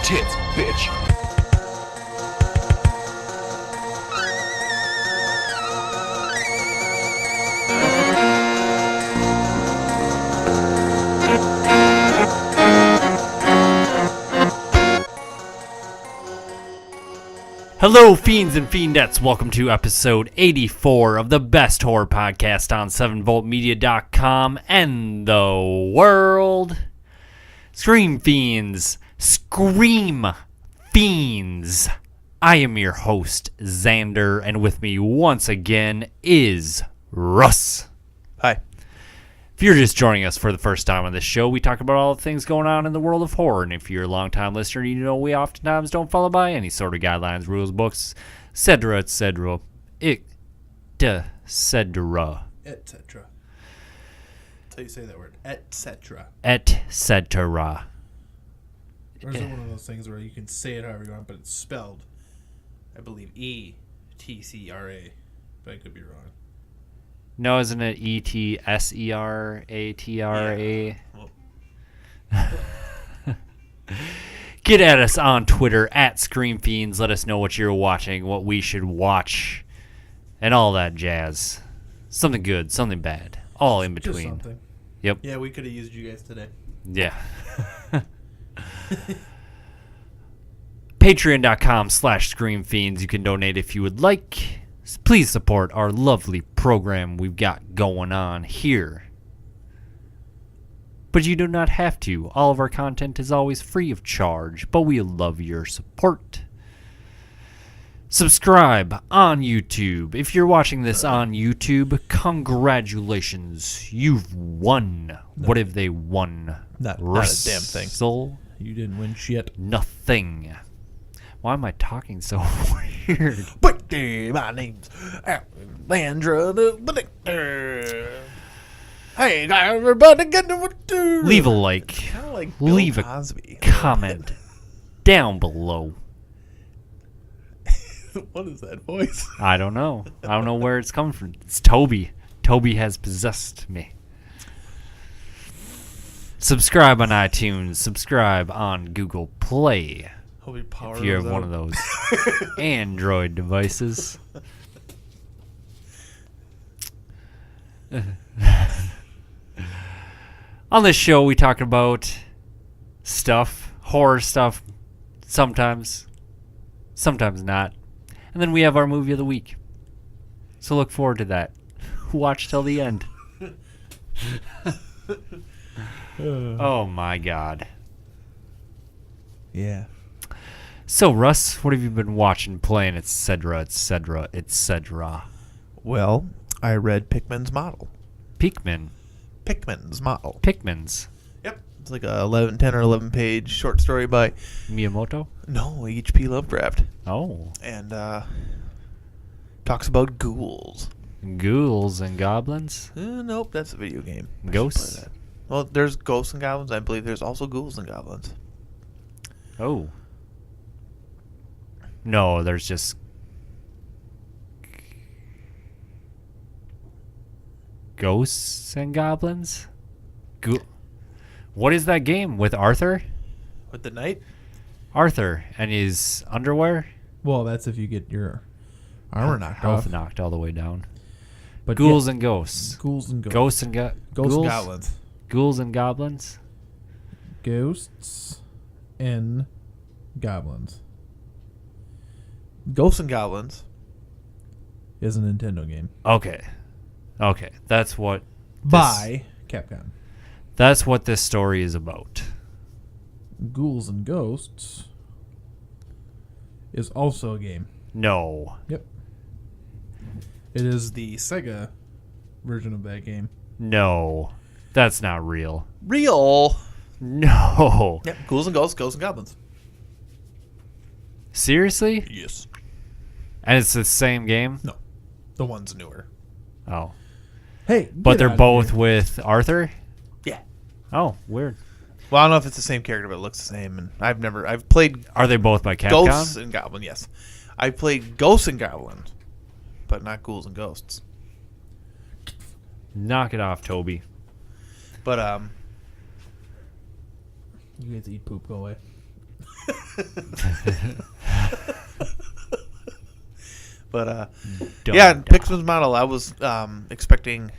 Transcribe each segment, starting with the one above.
tits, bitch. Hello, fiends and fiendettes. Welcome to episode 84 of the best horror podcast on 7voltmedia.com and the world. Scream Fiends. Scream Fiends. I am your host, Xander, and with me once again is Russ. Hi. If you're just joining us for the first time on this show, we talk about all the things going on in the world of horror. And if you're a long-time listener, you know we oftentimes don't follow by any sort of guidelines, rules, books, etc., etc., etc. Etc. That's how you say that word. Etc. Etc. Or is it one of those things where you can say it however you want, but it's spelled, I believe, E-T-C-R-A. But I could be wrong. No, isn't it ETSERATRA? Yeah. Well, Get at us on Twitter at Scream Fiends. Let us know what you're watching, what we should watch, and all that jazz. Something good, something bad, all in just between. something. Yep. Yeah, we could have used you guys today. Yeah. Patreon.com/ScreamFiends. You can donate if you would like. Please support our lovely program we've got going on here. But you do not have to. All of our content is always free of charge, but we love your support. Subscribe on YouTube. If you're watching this on YouTube, congratulations. You've won. What have they won? Not a damn thing. Russell? You didn't win shit. Nothing. Why am I talking so weird? But my name's Alexandra the Predictor. Hey, everybody, get to what to Leave a like. Kind of like Bill Leave a Cosby. comment down below. What is that voice? I don't know. I don't know where it's coming from. It's Toby. Toby has possessed me. Subscribe on iTunes. Subscribe on Google Play. Hope your power If you have goes one out. of those Android devices. On this show, we talk about stuff, horror stuff, sometimes not. And then we have our movie of the week. So look forward to that. Watch till the end. Oh my God. Yeah. So, Russ, what have you been watching, playing, etc., etc., etc.? Well, I read Pickman's Model. Pikmin. Pickman's Model. Pikmins. Yep. It's like a 10 or 11 page short story by Miyamoto? No, H.P. Lovecraft. Oh. And talks about ghouls. Ghouls and goblins? Nope, that's a video game. I should Ghosts? play that. Well, there's ghosts and goblins. I believe there's also ghouls and goblins. Oh. No, there's just... ghosts and goblins? What is that game with Arthur? With the knight? Arthur and his underwear? Well, that's if you get your armor knocked Health off. knocked all the way down. But Ghouls and ghosts. ghouls and Ghosts and Ghosts ghouls? and goblins. Ghouls and goblins? Ghosts and goblins Ghosts and goblins. is a Nintendo game Okay. That's what by Capcom. That's what this story is about. Ghouls and Ghosts is also a game. No. Yep. It is the Sega version of that game. No. That's not real. Real. No. Yep. Ghouls and ghosts, ghosts and goblins. Seriously? Yes. And it's the same game? No. The one's newer. Oh. Hey, But get they're outta both here. with Arthur? Yeah. Oh, weird. Well, I don't know if it's the same character, but it looks the same. And I've played Are they both by Capcom? Ghosts and Goblin. Yes, I played Ghosts and Goblins, but not Ghouls and Ghosts. Knock it off, Toby. But You guys eat poop. Go away. But Dun, Pixman's model, I was expecting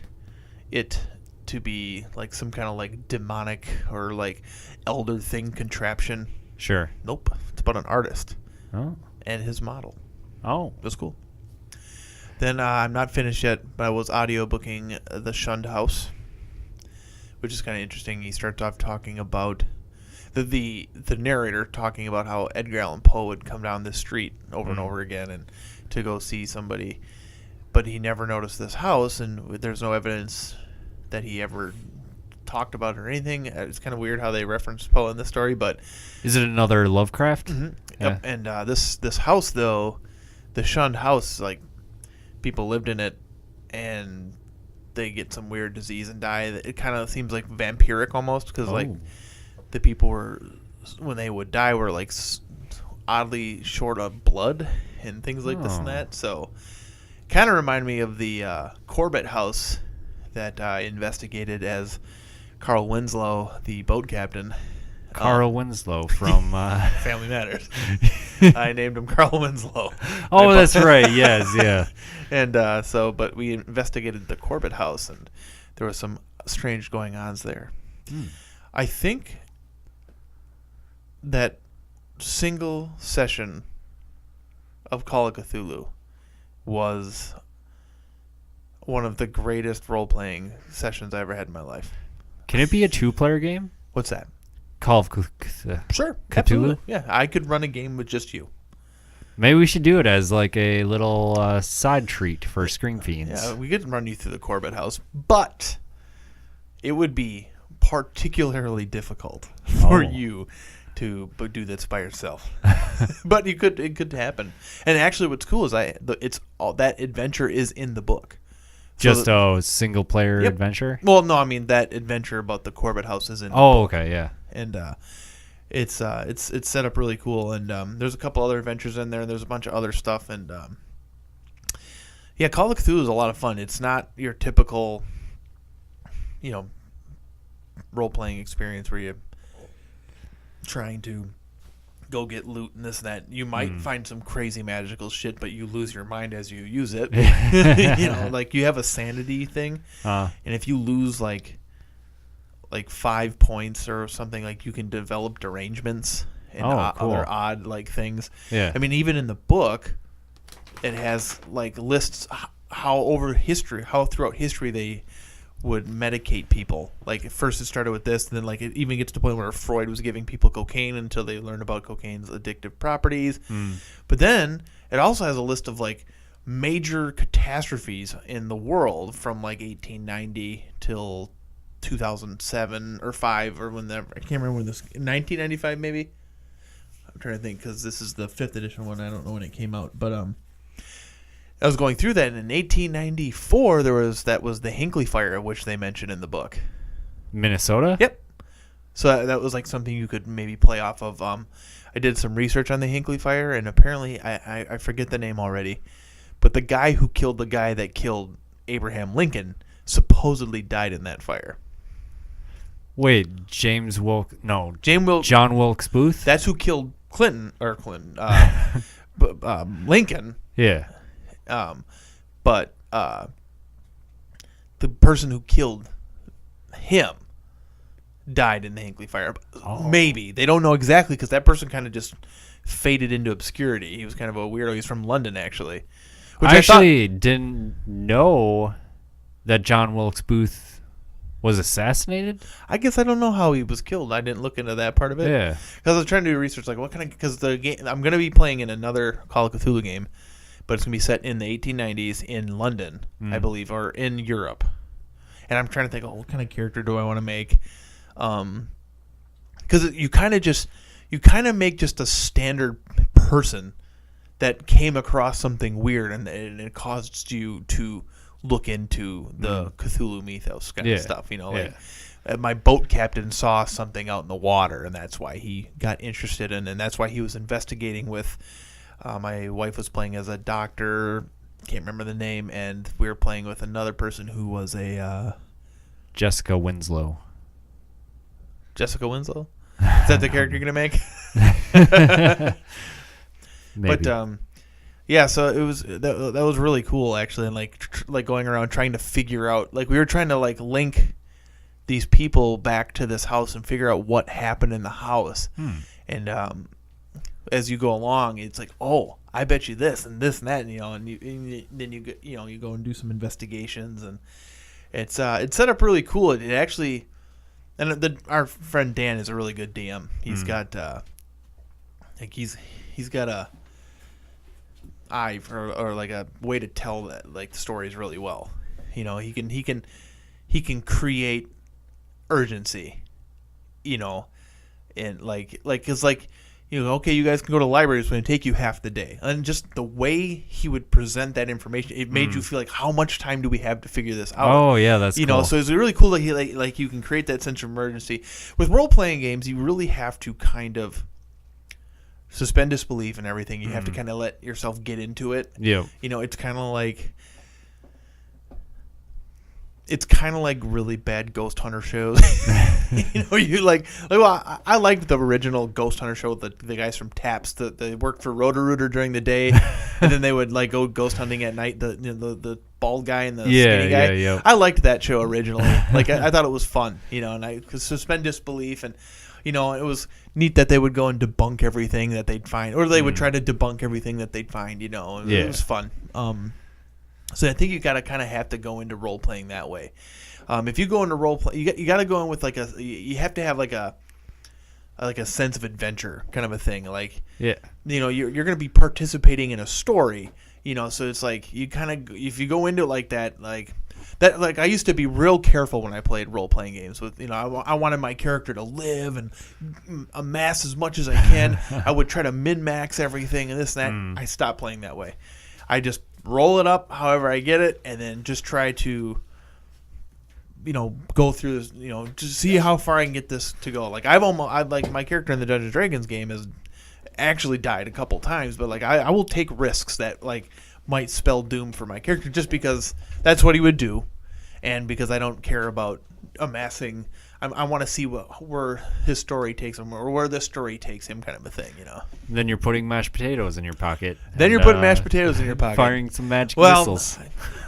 it to be like some kind of like demonic or like elder thing contraption. Sure. Nope. It's about an artist Oh. and his model. Oh. It was cool. Then I'm not finished yet, but I was audiobooking The Shunned House, which is kind of interesting. He starts off talking about the narrator talking about how Edgar Allan Poe would come down this street over and over again and to go see somebody, but he never noticed this house, and there's no evidence that he ever talked about it or anything. It's kind of weird how they reference Poe in this story, but Is it another Lovecraft? mm-hmm. Yeah. Yep. And this house, though, the Shunned House, like people lived in it, and they get some weird disease and die. It kind of seems like vampiric almost, because like the people were, when they would die, were like oddly short of blood and things like this and that. So kind of remind me of the Corbett house that I investigated as Carl Winslow, the boat captain. Carl Winslow from Family Matters. I named him Carl Winslow. Oh, that's right. Yes, yeah. And but we investigated the Corbett house, and there was some strange going-ons there. I think that single session of Call of Cthulhu was one of the greatest role-playing sessions I ever had in my life. Can it be a 2-player game? What's that? Call of Sure. Cthulhu? Absolutely. Yeah, I could run a game with just you. Maybe we should do it as like a little side treat for Screen Fiends. Yeah, we could run you through the Corbett house, but it would be particularly difficult for you to do this by yourself. But it could happen. And actually, what's cool is it's all that adventure is in the book. Just a single player adventure? Well, no, I mean that adventure about the Corbett house is in. The Oh, book. okay, yeah. And it's set up really cool, and there's a couple other adventures in there, and there's a bunch of other stuff, and Call of Cthulhu is a lot of fun. It's not your typical, role playing experience where you're trying to go get loot and this and that. You might find some crazy magical shit, but you lose your mind as you use it. Like you have a sanity thing, and if you lose like 5 points or something, like you can develop derangements and cool. other odd like things. Yeah. I mean, even in the book, it has like lists how throughout history they would medicate people. Like at first it started with this, and then like it even gets to the point where Freud was giving people cocaine until they learned about cocaine's addictive properties. But then it also has a list of like major catastrophes in the world from like 1890 till 2007 or 5 or whenever. I can't remember when this, 1995 maybe. I'm trying to think because this is the 5th edition one. I don't know when it came out, but I was going through that, and in 1894 that was the Hinckley fire, which they mention in the book. Minnesota? Yep. So that was like something you could maybe play off of. I did some research on the Hinckley fire, and apparently I forget the name already, but the guy who killed the guy that killed Abraham Lincoln supposedly died in that fire. Wait, John Wilkes Booth? That's who killed Lincoln. Yeah. But the person who killed him died in the Hinckley fire. Maybe. They don't know exactly because that person kind of just faded into obscurity. He was kind of a weirdo. He's from London, actually. I actually didn't know that John Wilkes Booth was assassinated. I guess I don't know how he was killed. I didn't look into that part of it. Yeah. Because I was trying to do research, like, because the game, I'm going to be playing in another Call of Cthulhu game, but it's going to be set in the 1890s in London, I believe, or in Europe. And I'm trying to think, what kind of character do I want to make? Because you kind of make just a standard person that came across something weird, and it caused you to look into the Cthulhu mythos kind of stuff. My boat captain saw something out in the water, and that's why he got interested in, and that's why he was investigating with. My wife was playing as a doctor, can't remember the name, and we were playing with another person who was a Jessica Winslow. Jessica Winslow. Is that the character you're gonna make? Maybe. But yeah, so it was that was really cool actually, and like going around trying to figure out, like we were trying to like link these people back to this house and figure out what happened in the house. And as you go along, it's like, oh, I bet you this and this and that, and then you go and do some investigations, and it's set up really cool. It actually, and our friend Dan is a really good DM. He's got like he's got a eye or like a way to tell that like the stories really well. He can create urgency, and like it's like, okay, you guys can go to the library. It's going to take you half the day. And just the way he would present that information, it made you feel like, how much time do we have to figure this out? Oh, yeah, that's cool. So it's really cool that he like you can create that sense of emergency. With role-playing games, you really have to kind of suspend disbelief and everything. You have to kind of let yourself get into it. Yeah. It's kind of like... It's kind of like really bad Ghost Hunter shows. I liked the original Ghost Hunter show with the guys from TAPS. They worked for Roto-Rooter during the day, and then they would like go ghost hunting at night. The bald guy and the skinny guy. Yeah. I liked that show originally. Like I thought it was fun, and I could suspend disbelief, and it was neat that they would go and debunk everything that they'd find, or they would try to debunk everything that they'd find. It was fun. So I think you got to kind of have to go into role playing that way. If you go into role play, you got to go in with like you have to have like a sense of adventure kind of a thing. Like, you're going to be participating in a story, so it's like you kind of, if you go into it like that, like I used to be real careful when I played role playing games with, I wanted my character to live and amass as much as I can. I would try to min-max everything and this and that. I stopped playing that way. I just roll it up however I get it, and then just try to, go through this, just see how far I can get this to go. Like like my character in the Dungeons & Dragons game has actually died a couple times, but like I will take risks that like might spell doom for my character just because that's what he would do, and because I don't care about amassing. I want to see where his story takes him, or where this story takes him, kind of a thing, Then you're putting mashed potatoes in your pocket. Then you're putting mashed potatoes in your pocket. Firing some magic missiles.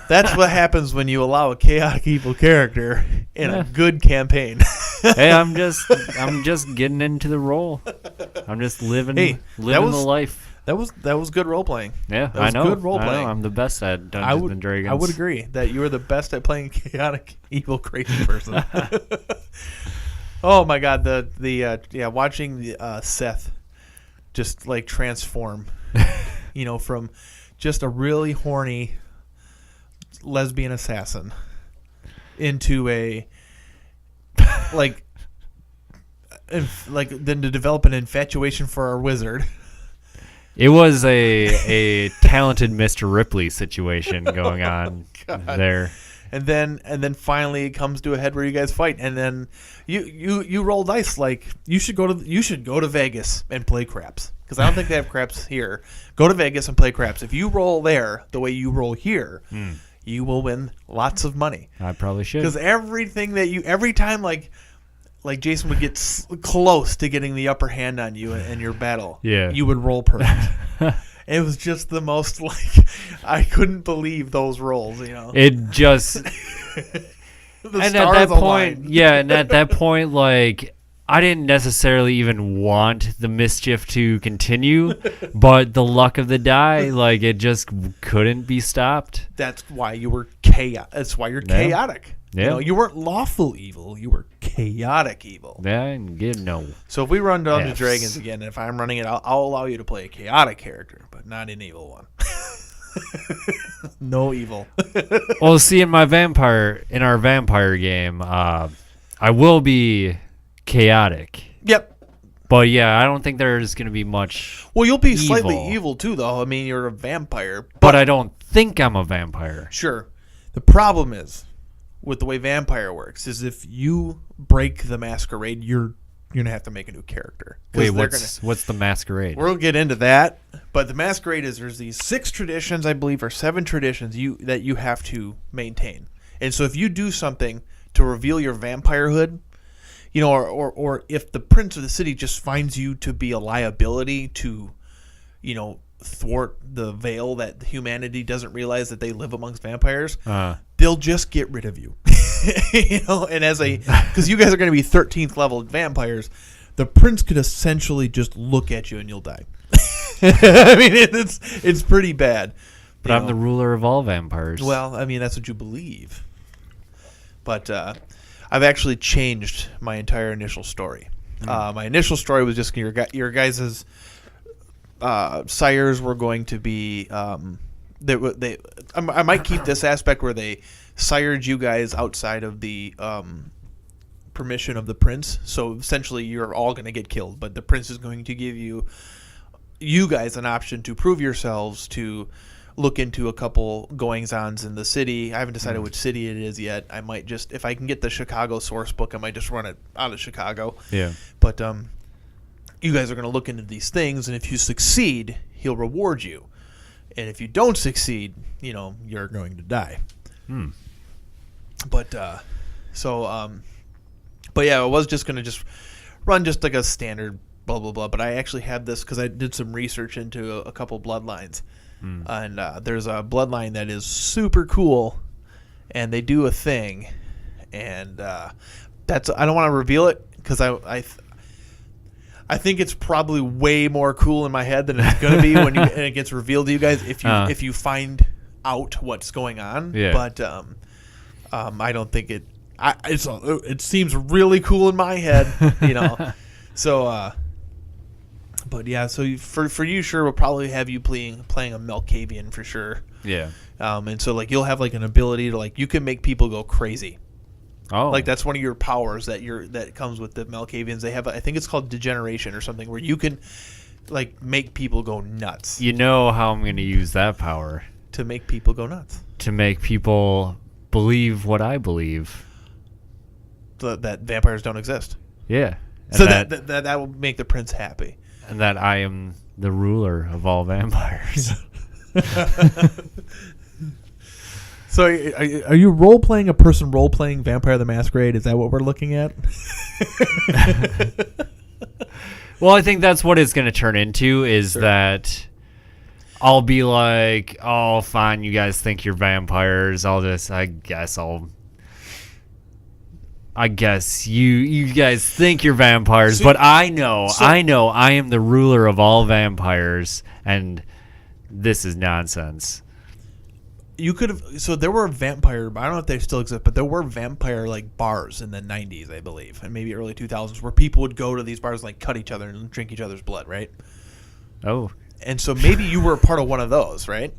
That's what happens when you allow a chaotic evil character in a good campaign. Hey, I'm just getting into the role. I'm just living the life. That was good role playing. Yeah, I know. Good role playing. I'm the best at Dungeons and Dragons. I would agree that you are the best at playing chaotic, evil, crazy person. Oh my God, watching Seth just like transform, from just a really horny lesbian assassin into a then to develop an infatuation for our wizard. It was a talented Mr. Ripley situation going on there. And then finally it comes to a head where you guys fight, and then you roll dice. Like you should go to Vegas and play craps, because I don't think they have craps here. Go to Vegas and play craps. If you roll there the way you roll here, you will win lots of money. I probably should, because every time like Jason would get close to getting the upper hand on you in your battle, you would roll perfect. It was just the most I couldn't believe those rolls. It just and at that point, like I didn't necessarily even want the mischief to continue, but the luck of the die, like it just couldn't be stopped. That's why you were chaotic. That's why you're chaotic. Yeah. You weren't lawful evil. You were chaotic evil. Yeah, no. So if we run Dungeons & Dragons again, if I'm running it, I'll allow you to play a chaotic character, but not an evil one. No evil. Well, see, in our vampire game, I will be chaotic. Yep. But yeah, I don't think there's going to be much. Well, you'll be slightly evil too, though. I mean, you're a vampire. But I don't think I'm a vampire. Sure. The problem is, with the way vampire works, is if you break the masquerade, you're gonna have to make a new character. Wait, what's the masquerade? We'll get into that, but the masquerade is there's these 6 traditions, I believe, or 7 traditions that you have to maintain. And so if you do something to reveal your vampirehood, or if the prince of the city just finds you to be a liability to, thwart the veil that humanity doesn't realize that they live amongst vampires, they'll just get rid of you. And because you guys are going to be 13th level vampires, the prince could essentially just look at you and you'll die. I mean, it's pretty bad. But I'm the ruler of all vampires. Well, I mean, that's what you believe. But I've actually changed my entire initial story. My initial story was just your guys' sires were going to be. I might keep this aspect where they sired you guys outside of the permission of the prince. So essentially, you're all going to get killed. But the prince is going to give you guys an option to prove yourselves, to look into a couple goings-ons in the city. I haven't decided which city it is yet. I might just, if I can get the Chicago source book, I might just run it out of Chicago. Yeah. But you guys are going to look into these things, and if you succeed, he'll reward you. And if you don't succeed, you're going to die. But but yeah, I was just going to just run just like a standard blah blah blah. But I actually had this because I did some research into a couple bloodlines. And there's a bloodline that is super cool, and they do a thing, and I don't want to reveal it because I think it's probably way more cool in my head than it's going to be when it gets revealed to you guys if you find out what's going on. Yeah. But I don't think it. It seems really cool in my head, So. But yeah, so for you, sure, we'll probably have you playing a Malkavian for sure. Yeah. And so you'll have an ability to you can make people go crazy. Oh. That's one of your powers that comes with the Malkavians. They have I think it's called degeneration or something where you can make people go nuts. You know how I'm going to use that power? To make people go nuts. To make people believe what I believe. That vampires don't exist. Yeah. And so that will make the prince happy. And that I am the ruler of all vampires. So are you role-playing a person role-playing Vampire the Masquerade? Is that what we're looking at? Well, I think that's what it's going to turn into is that I'll be like, oh, fine, you guys think you're vampires. I guess you guys think you're vampires, but I know I am the ruler of all vampires, and this is nonsense. You could have. So there were vampire. I don't know if they still exist, but there were vampire bars in the 90s, I believe, and maybe early 2000s, where people would go to these bars and cut each other and drink each other's blood, right? Oh, and so maybe you were a part of one of those, right?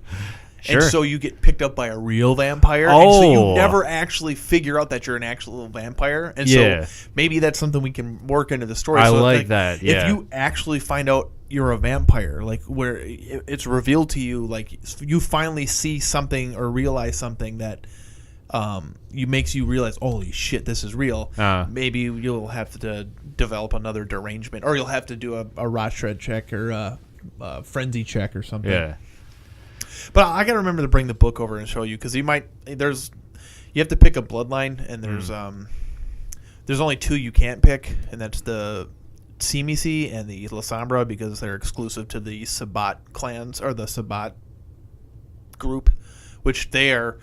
Sure. And so you get picked up by a real vampire. And so you never actually figure out that you're an actual vampire. And so maybe that's something we can work into the story. I like that, yeah. If you actually find out you're a vampire, where it's revealed to you, you finally see something or realize something that makes you realize, holy shit, this is real. Maybe you'll have to develop another derangement, or you'll have to do a rot shred check or a frenzy check or something. Yeah. But I gotta remember to bring the book over and show you because you have to pick a bloodline, and there's only two you can't pick, and that's the Tsimisi and the La Sombra because they're exclusive to the Sabbat clans or the Sabbat group, which they are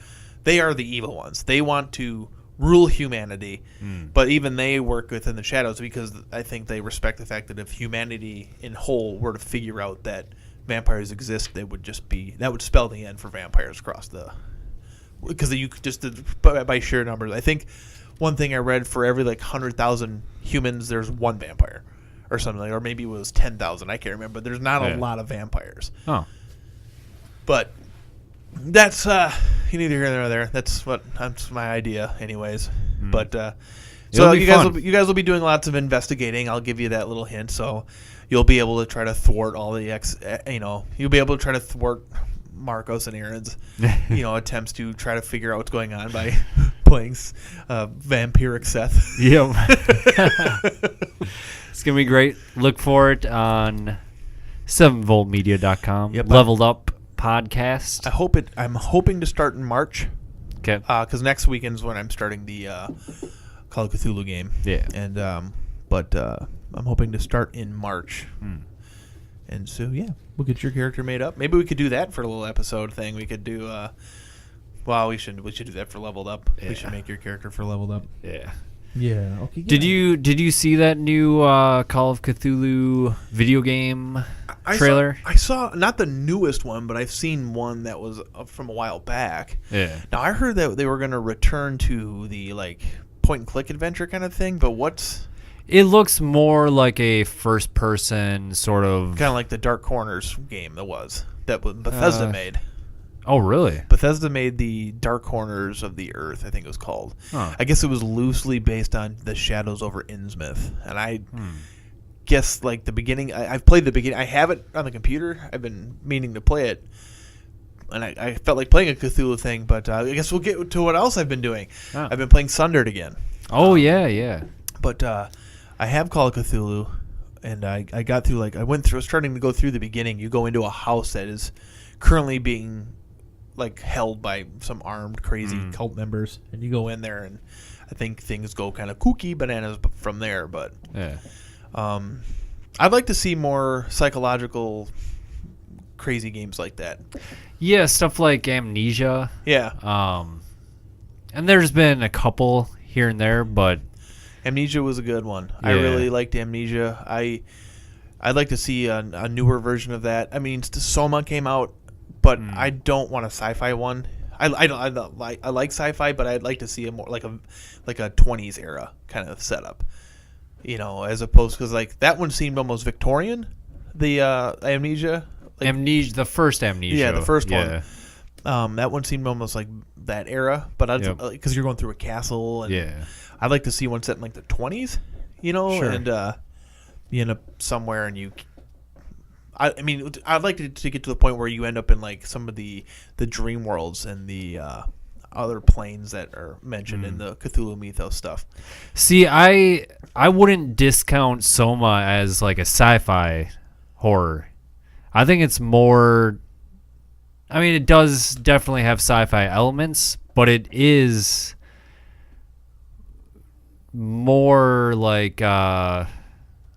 the evil ones. They want to rule humanity, but even they work within the shadows because I think they respect the fact that if humanity in whole were to figure out that vampires exist, that would spell the end for vampires across because you could just by sheer numbers. I think one thing I read, for every 100,000 humans, there's one vampire or something, or maybe it was 10,000. I can't remember. There's not a lot of vampires. Oh, but that's neither here nor there. That's my idea, anyways. But so you guys will be doing lots of investigating. I'll give you that little hint. So you'll be able to try to thwart all the you'll be able to try to thwart Marcos and Aaron's attempts to try to figure out what's going on by playing vampiric Seth. Yep. It's gonna be great. Look for it on 7voltmedia.com. Yep. Leveled Up podcast. I'm hoping to start in March. Okay. Because next weekend's when I'm starting the Call of Cthulhu game. Yeah. And but I'm hoping to start in March. And so yeah, we'll get your character made up. Maybe we could do that for a little episode thing. We could do well, we should do that for Leveled Up. Yeah. We should make your character for Leveled Up. Yeah. Yeah. Okay. Did you see that new Call of Cthulhu video game trailer? I saw not the newest one, but I've seen one that was from a while back. Yeah. Now I heard that they were going to return to the like point and click adventure kind of thing, but what's It looks more like a first person sort of. kind of like the Dark Corners game that Bethesda made. Oh, really? Bethesda made the Dark Corners of the Earth, I think it was called. Huh. I guess it was loosely based on the Shadows over Innsmouth. And I guess, like, the beginning... I've played the beginning. I have it on the computer. I've been meaning to play it. And I felt like playing a Cthulhu thing, but I guess we'll get to what else I've been doing. Oh. I've been playing Sundered again. Oh, yeah. But I have Call of Cthulhu, and I got through, like... I was starting to go through the beginning. You go into a house that is currently being... like held by some armed crazy cult members, and you go in there, and I think things go kind of kooky bananas from there. But Yeah. I'd like to see more psychological crazy games like that. Yeah, stuff like Amnesia. Yeah, And there's been a couple here and there, but Amnesia was a good one. I Yeah. really liked Amnesia. I'd like to see a newer version of that. I mean, Soma came out, but I don't want a sci-fi one. I like sci-fi, but I'd like to see a more like a 20s era kind of setup, as opposed, because like that one seemed almost Victorian, the Amnesia. Like, Amnesia, the first Amnesia. yeah, the first yeah. one. That one seemed almost like that era, but Yep. because you're going through a castle, and Yeah. I'd like to see one set in like the 20s, Sure. and you end up somewhere and you. I mean, I'd like to get to the point where you end up in like some of the dream worlds and the other planes that are mentioned in the Cthulhu mythos stuff. See, I wouldn't discount Soma as like a sci-fi horror. I think it's more. I mean, it does definitely have sci-fi elements, but it is more like I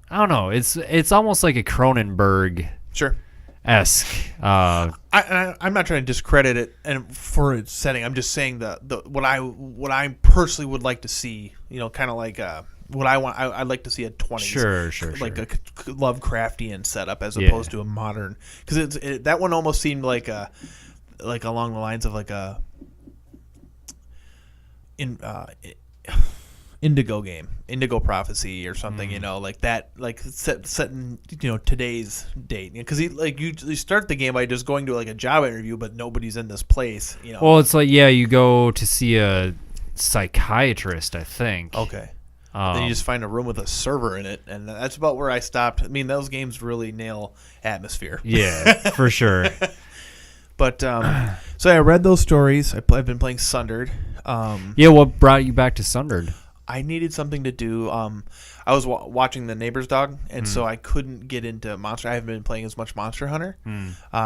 don't know. It's almost like a Cronenberg Sure. esque. I'm not trying to discredit it and for its setting. I'm just saying what I personally would like to see. Kind of like what I want. I'd like to see a 20s. Sure. Like a Lovecraftian setup as opposed to a modern. Because that one almost seemed like along the lines of like a Indigo game, Indigo Prophecy or something, like that, like set in today's date, because you start the game by just going to like a job interview, but nobody's in this place, Well, it's like you go to see a psychiatrist, I think. Okay. Then you just find a room with a server in it, and that's about where I stopped. I mean, those games really nail atmosphere. Yeah, for sure. But so I read those stories. I've been playing Sundered. Yeah, what brought you back to Sundered? I needed something to do. I was watching The Neighbor's Dog, and so I couldn't get into Monster. I haven't been playing as much Monster Hunter,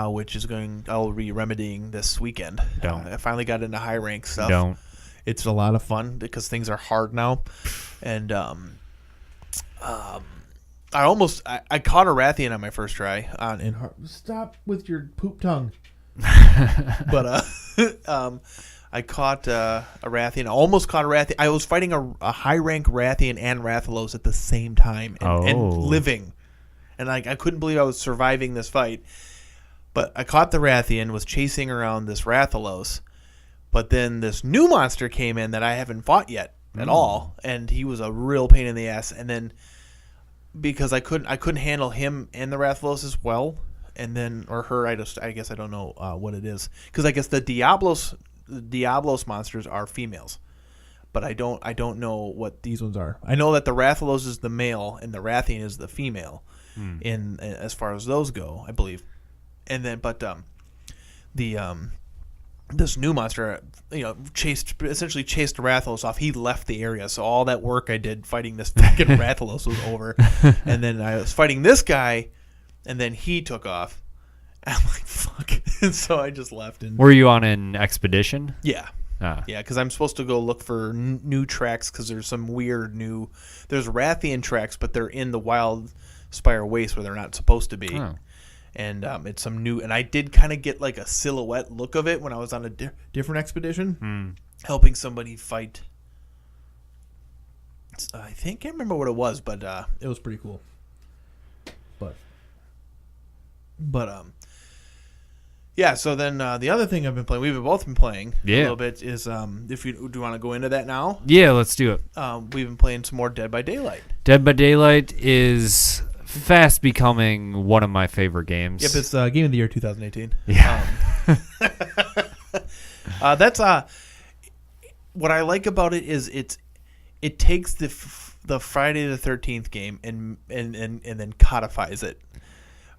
which is I'll be remedying this weekend. I finally got into high rank stuff. Don't. It's a lot of fun because things are hard now, and I caught a Rathian on my first try in hard. Stop with your poop tongue. But I caught a Rathian. I almost caught a Rathian. I was fighting a high rank Rathian and Rathalos at the same time and living, and I couldn't believe I was surviving this fight. But I caught the Rathian, was chasing around this Rathalos, but then this new monster came in that I haven't fought yet at all, and he was a real pain in the ass. And then because I couldn't handle him and the Rathalos as well, and then or her, I guess I don't know what it is, because I guess the Diablos monsters are females, but I don't know what these ones are. I know that the Rathalos is the male and the Rathian is the female, in as far as those go, I believe. And then, but this new monster, essentially chased Rathalos off. He left the area, so all that work I did fighting this fucking Rathalos was over. And then I was fighting this guy, and then he took off. I'm like, fuck. And so I just left. And Were you on an expedition? yeah. Yeah, because I'm supposed to go look for new tracks because there's some weird new. There's Rathian tracks, but they're in the Wild Spire Waste where they're not supposed to be. Oh. And it's some new. And I did kind of get like a silhouette look of it when I was on a different expedition, helping somebody fight. I can't remember what it was, but It was pretty cool. But yeah. So then the other thing I've been playing, we've both been playing a little bit, is if you do want to go into that now. Yeah, let's do it. We've been playing some more Dead by Daylight. Dead by Daylight is fast becoming one of my favorite games. Yep, it's Game of the Year 2018. Yeah. That's what I like about it is it takes the Friday the 13th game and then codifies it.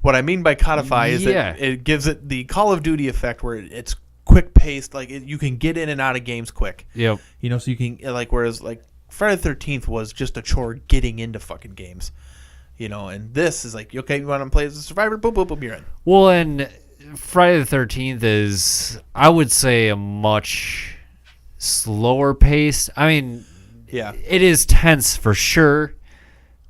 What I mean by codify is that it gives it the Call of Duty effect where it's quick paced, like you can get in and out of games quick. Yep. You know, so you can whereas Friday the 13th was just a chore getting into fucking games. You know, and this is like, okay, you want to play as a survivor? Boom, boom, boom, you're in. Well, and Friday the 13th is, I would say, a much slower pace. I mean, yeah, it is tense for sure,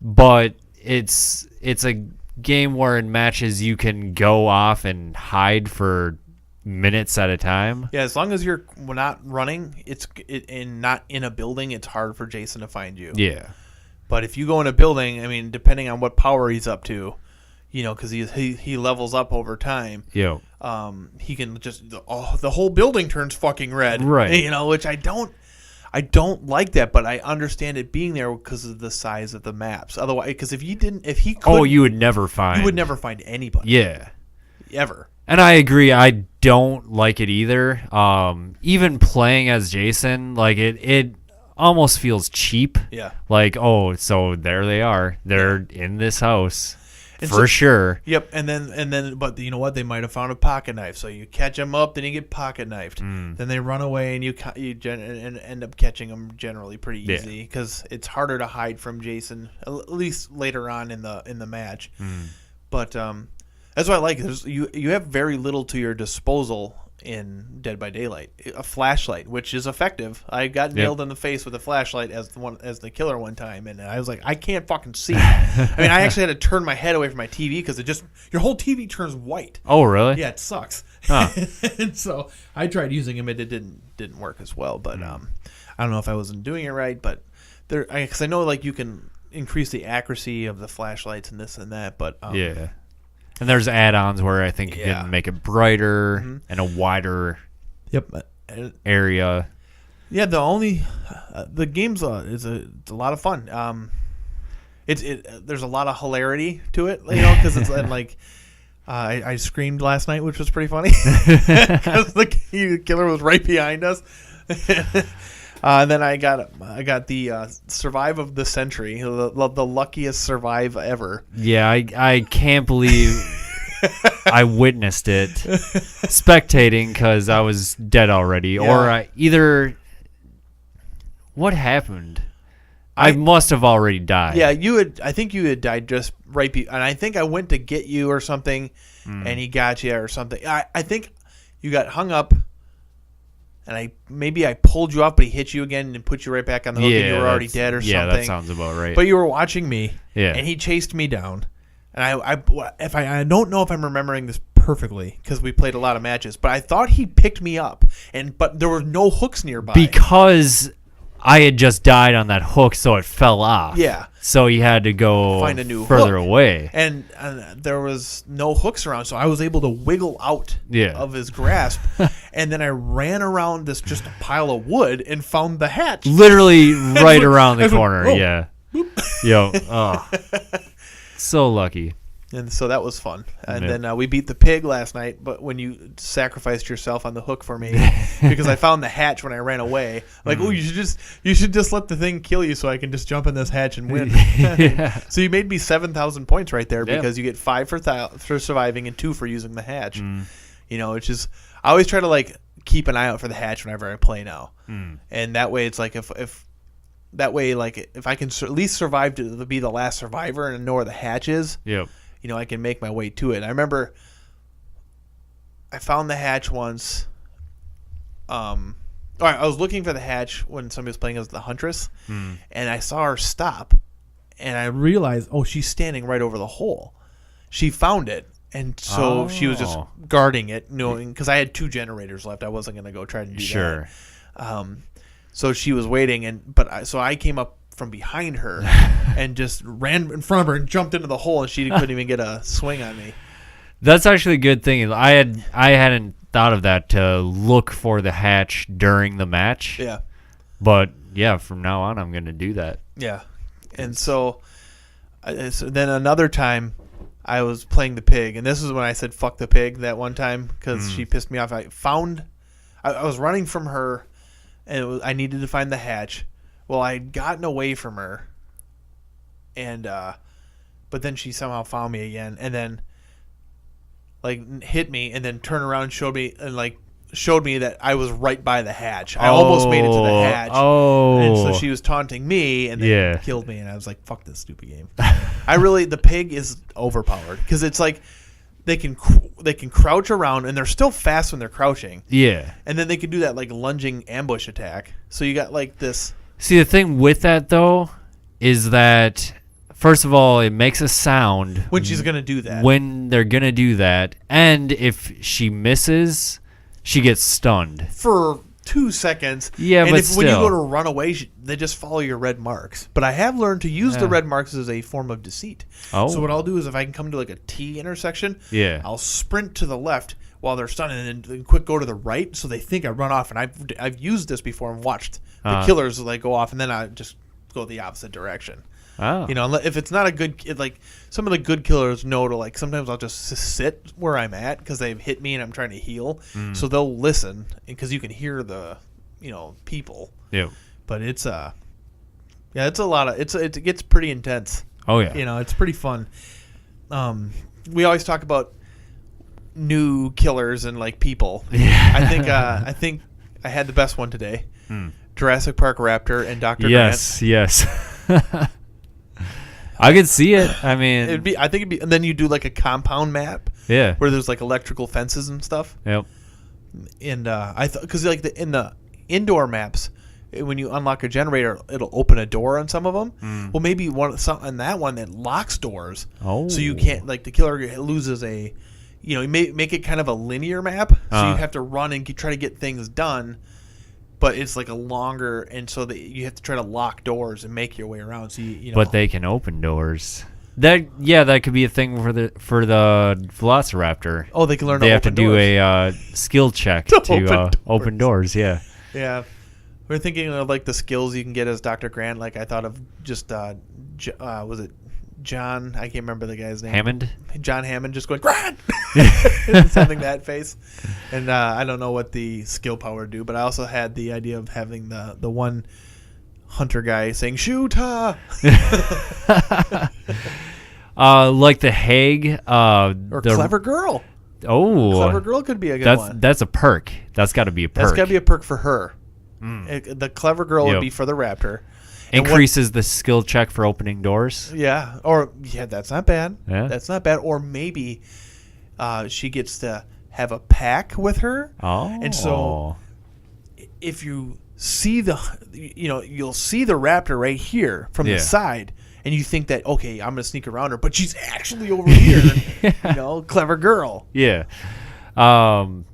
but it's a game where in matches you can go off and hide for minutes at a time. Yeah, as long as you're not running, and not in a building, it's hard for Jason to find you. Yeah. But if you go in a building, I mean, depending on what power he's up to, you know, because he levels up over time. Yo. He can just the whole building turns fucking red. Right. You know, which I don't like that, but I understand it being there because of the size of the maps. Otherwise, because if he could, you would never find anybody. Yeah. Ever. And I agree. I don't like it either. Even playing as Jason, like it almost feels cheap. Yeah. Like, oh, so there they are. They're in this house. And for sure. Yep, and then, but you know what? They might have found a pocket knife, so you catch them up, then you get pocket knifed. Then they run away, and you end up catching them generally pretty easy because it's harder to hide from Jason, at least later on in the match. But that's what I like. You have very little to your disposal in Dead by Daylight. A flashlight, which is effective. I got nailed in the face with a flashlight as the killer one time, and I was like, I can't fucking see. I mean, I actually had to turn my head away from my TV because your whole TV turns white. Oh, really? Yeah, it sucks. Huh. And so I tried using them, and it didn't work as well. But I don't know if I wasn't doing it right, but because I know like you can increase the accuracy of the flashlights and this and that, but yeah. And there's add-ons where I think you can make it brighter and a wider area. Yeah, the game's it's a lot of fun. There's a lot of hilarity to it, you know, because it's like I screamed last night, which was pretty funny because the killer was right behind us. And then I got the survive of the century, the luckiest survive ever. Yeah, I can't believe I witnessed it, spectating because I was dead already, or what happened? I must have already died. Yeah, I think you had died just right, and I think I went to get you or something, and he got you or something. I think you got hung up. And I pulled you off, but he hit you again and put you right back on the hook, and you were already dead or something. Yeah, that sounds about right. But you were watching me, and he chased me down. And I don't know if I'm remembering this perfectly because we played a lot of matches, but I thought he picked me up, but there were no hooks nearby because I had just died on that hook, so it fell off. Yeah. So he had to go find a new further hook. away. And there was no hooks around, so I was able to wiggle out of his grasp. And then I ran around just a pile of wood and found the hatch. Literally right around the corner. Oh. Yeah. Yo. Oh. So lucky. And so that was fun. And then we beat the pig last night, but when you sacrificed yourself on the hook for me because I found the hatch when I ran away. Like, oh, you should just let the thing kill you so I can just jump in this hatch and win. So you made me 7,000 points right there because you get 5 for surviving and 2 for using the hatch. You know, it's just I always try to like keep an eye out for the hatch whenever I play now. And that way it's like if I can at least survive to be the last survivor and know where the hatch is. Yep. You know, I can make my way to it. I remember I found the hatch once. All right, I was looking for the hatch when somebody was playing as the Huntress, and I saw her stop, and I realized, she's standing right over the hole. She found it, and so she was just guarding it, knowing because I had 2 generators left. I wasn't going to go try to do that. So she was waiting, so I came up from behind her and just ran in front of her and jumped into the hole, and she couldn't even get a swing on me. That's actually a good thing. I hadn't thought of that, to look for the hatch during the match. Yeah. But yeah, from now on I'm going to do that. Yeah. And so then another time I was playing the pig, and this is when I said fuck the pig that one time because she pissed me off. I was running from her, and I needed to find the hatch. Well, I had gotten away from her, and but then she somehow found me again, and then hit me, and then turned around and showed me that I was right by the hatch. I almost made it to the hatch. And so she was taunting me, and then killed me, and I was like, fuck this stupid game. The pig is overpowered because it's like they can crouch around, and they're still fast when they're crouching. Yeah. And then they can do that lunging ambush attack. So you got this. See, the thing with that though is that, first of all, it makes a sound when she's going to do that. When they're going to do that, and if she misses, she gets stunned for 2 seconds. Yeah, but when you go to run away, they just follow your red marks. But I have learned to use the red marks as a form of deceit. Oh. So what I'll do is if I can come to a T intersection, I'll sprint to the left while they're stunned, and then quick go to the right, so they think I run off. And I've used this before and watched the killers go off, and then I just go the opposite direction. Oh. If it's not a good, some of the good killers know to sometimes I'll just sit where I'm at because they've hit me and I'm trying to heal, so they'll listen because you can hear the, people. Yeah. But it's it's a lot of it gets pretty intense. Oh yeah. It's pretty fun. We always talk about new killers and people. Yeah. I think I had the best one today. Jurassic Park Raptor and Dr. Grant. Yes. I could see it. I mean, and then you do a compound map. Yeah. Where there's electrical fences and stuff. Yep. And I thought because in the indoor maps, when you unlock a generator, it'll open a door on some of them. Well, maybe on that one that locks doors. Oh. So you can't the killer loses a, you make it kind of a linear map. So you have to run and try to get things done. But it's a longer, and so that you have to try to lock doors and make your way around. So But they can open doors. That could be a thing for the Velociraptor. Oh, they can learn. They have to open doors. do a skill check to open doors. Yeah. Yeah, we're thinking of the skills you can get as Dr. Grant. I thought of just was it John? I can't remember the guy's name. Hammond. John Hammond just going Grant, something that face. And I don't know what the skill power would do, but I also had the idea of having the one hunter guy saying shoot. Like the Hague. Or Clever Girl. Oh, Clever Girl could be a good one. That's a perk. That's got to be a perk. That's got to be a perk for her. The Clever Girl would be for the Raptor. Increases the skill check for opening doors. Yeah, that's not bad. Yeah. That's not bad. Or maybe she gets to have a pack with her. Oh. And so if you see you'll see the Raptor right here from the side, and you think that, okay, I'm going to sneak around her, but she's actually over here. Clever Girl. Yeah. And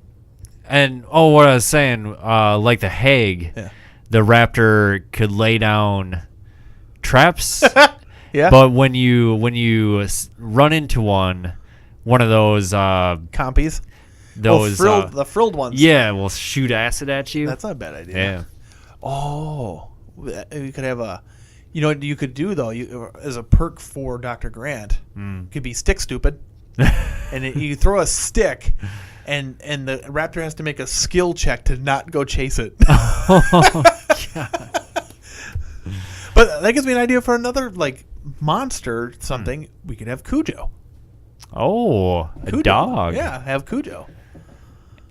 what I was saying, like the Hague, the Raptor could lay down traps. Yeah. But when you run into one of those compies, the frilled ones. Yeah, will shoot acid at you. That's not a bad idea. Yeah. Oh, you could have a. You know what you could do though? As a perk for Dr. Grant, could be stick stupid, and you throw a stick, and the Raptor has to make a skill check to not go chase it. Oh, God. But that gives me an idea for another monster something. We could have Cujo. Oh, a Cujo. dog. Yeah, have Cujo.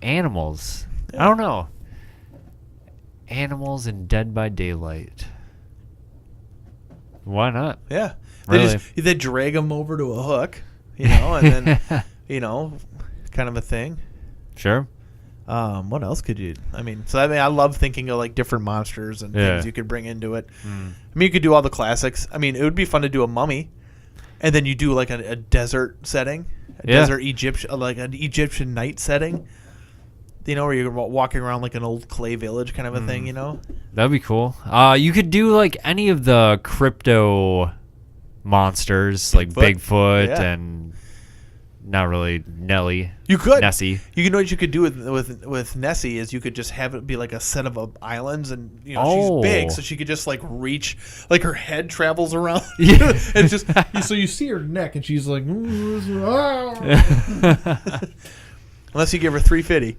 Animals. Yeah. I don't know. Animals in Dead by Daylight. Why not? Yeah. Really? They drag them over to a hook, and then, kind of a thing. Sure. What else could you? I mean, I love thinking of like different monsters and things you could bring into it. I mean, you could do all the classics. I mean, it would be fun to do a mummy, and then you do like a desert setting, desert Egyptian, like an Egyptian night setting. You know, where you're walking around like an old clay village kind of a thing. You know, that'd be cool. You could do like any of the crypto monsters, like Bigfoot and. Not really Nelly. You could Nessie. You know what you could do with Nessie is you could just have it be like a set of islands, and you know she's big, so she could just like reach, like her head travels around. Yeah, and just so you see her neck, and she's like, unless you give her 350.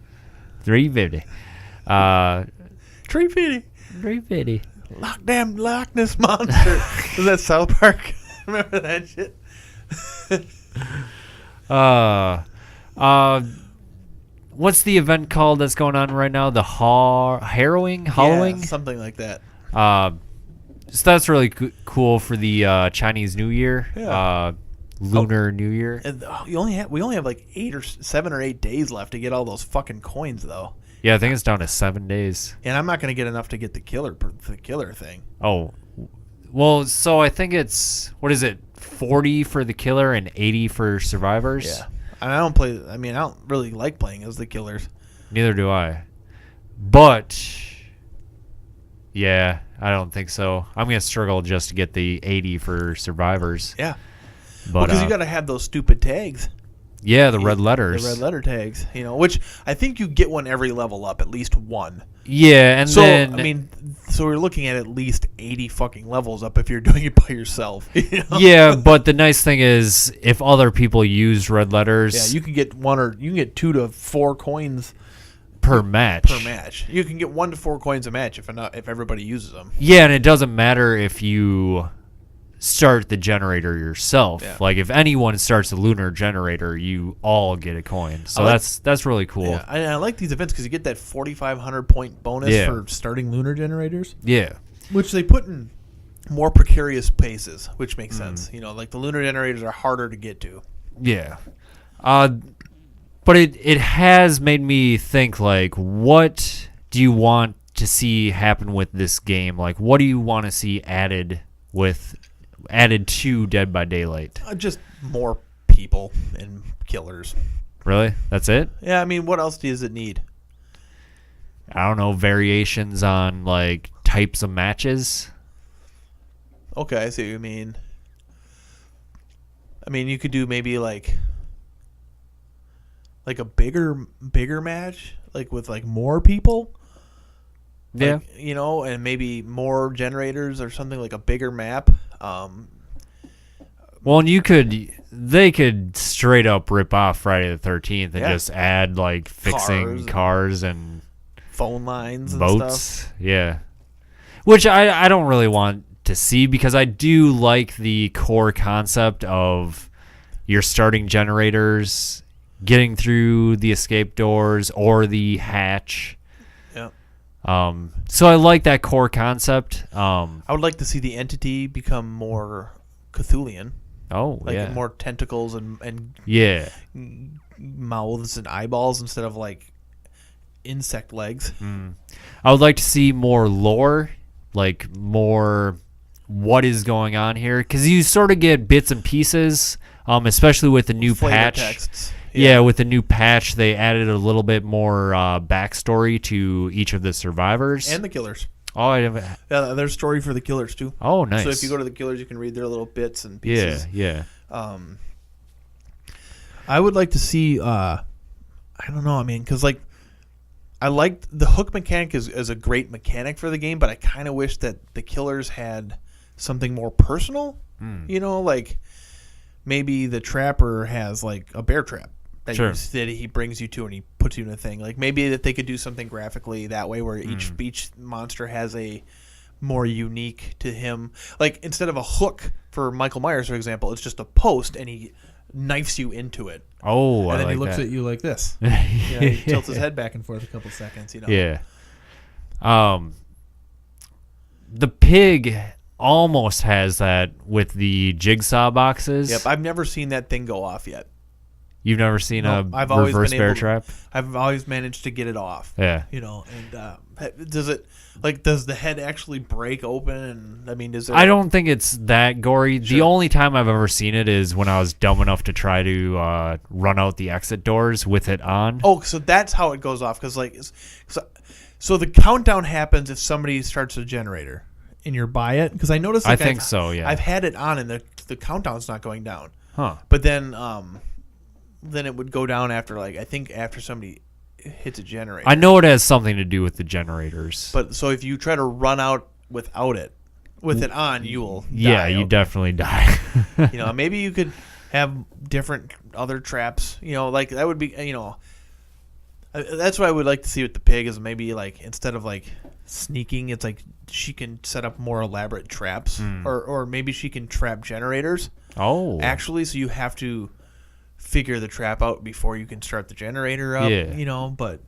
350. 350. 350. Damn Loch Ness monster. Was that South Park? Remember that shit? What's the event called that's going on right now? The Halloween? Yeah, something like that. So that's really cool for the Chinese New Year. Yeah. Lunar New Year. And we only have like 7 or 8 days left to get all those fucking coins, though. Yeah, I think it's down to 7 days. And I'm not going to get enough to get the killer thing. Oh, well, so I think it's, what is it, 40 for the killer and 80 for survivors? Yeah. And I don't really like playing as the killers. Neither do I. But, yeah, I don't think so. I'm going to struggle just to get the 80 for survivors. Yeah. But because you got to have those stupid tags. Yeah, the red letters. The red letter tags, you know, which I think you get one every level up, at least one. Yeah, and so, then... I mean, so we're looking at least 80 fucking levels up if you're doing it by yourself. You know? Yeah, but the nice thing is, if other people use red letters... Yeah, you can get 2 to 4 coins... Per match. You can get 1 to 4 coins a match if everybody uses them. Yeah, and it doesn't matter if you... start the generator yourself. Yeah. Like if anyone starts a lunar generator, you all get a coin. So that's really cool. Yeah, I like these events because you get that 4,500 point bonus for starting lunar generators. Yeah, which they put in more precarious places, which makes sense. You know, like the lunar generators are harder to get to. Yeah, but it has made me think, like, what do you want to see happen with this game? Like, what do you want to see added to Dead by Daylight? Just more people and killers. Really? That's it? Yeah, I mean, what else does it need? I don't know, variations on, like, types of matches. Okay, I see what you mean. I mean, you could do maybe, like a bigger match, like, with, like, more people. Yeah. Like, you know, and maybe more generators or something, like a bigger map. Well, and they could straight up rip off Friday the 13th and just add, like, fixing cars and phone lines and boats. stuff. Yeah. Which I don't really want to see, because I do like the core concept of your starting generators, getting through the escape doors or the hatch. So I like that core concept. I would like to see the entity become more Cthulhian. Oh, like more tentacles and mouths and eyeballs instead of like insect legs. I would like to see more lore, like more what is going on here, because you sort of get bits and pieces, especially with the new patch. Texts. Yeah, with the new patch, they added a little bit more backstory to each of the survivors. And the killers. Oh, I haven't. Yeah, there's story for the killers, too. Oh, nice. So if you go to the killers, you can read their little bits and pieces. Yeah. I would like to see, I don't know, I mean, because, like, I like the hook mechanic is a great mechanic for the game, but I kind of wish that the killers had something more personal. You know, like, maybe the trapper has, like, a bear trap. That he brings you to and he puts you in a thing. Like maybe that they could do something graphically that way where each monster has a more unique to him. Like instead of a hook for Michael Myers, for example, it's just a post and he knifes you into it. Oh, and then he looks at you like this. He tilts his head back and forth a couple seconds. You know. Yeah. The pig almost has that with the jigsaw boxes. Yep, I've never seen that thing go off yet. You've never seen a I've always reverse been bear able to- trap? I've always managed to get it off. Yeah. And does the head actually break open? And I mean, is there? I don't think it's that gory. The Sure. only time I've ever seen it is when I was dumb enough to try to run out the exit doors with it on. Oh, so that's how it goes off. Because so the countdown happens if somebody starts a generator and you buy it. Because I noticed. I think so. Yeah. I've had it on and the countdown's not going down. Huh. But then it would go down after after somebody hits a generator. I know it has something to do with the generators. But so if you try to run out without it, with it on, you will. Yeah, you definitely die. Maybe you could have different other traps. Like that would be. That's what I would like to see with the pig is maybe like instead of like sneaking, it's like she can set up more elaborate traps, or maybe she can trap generators. Oh, Actually, so you have to figure the trap out before you can start the generator up. Yeah. But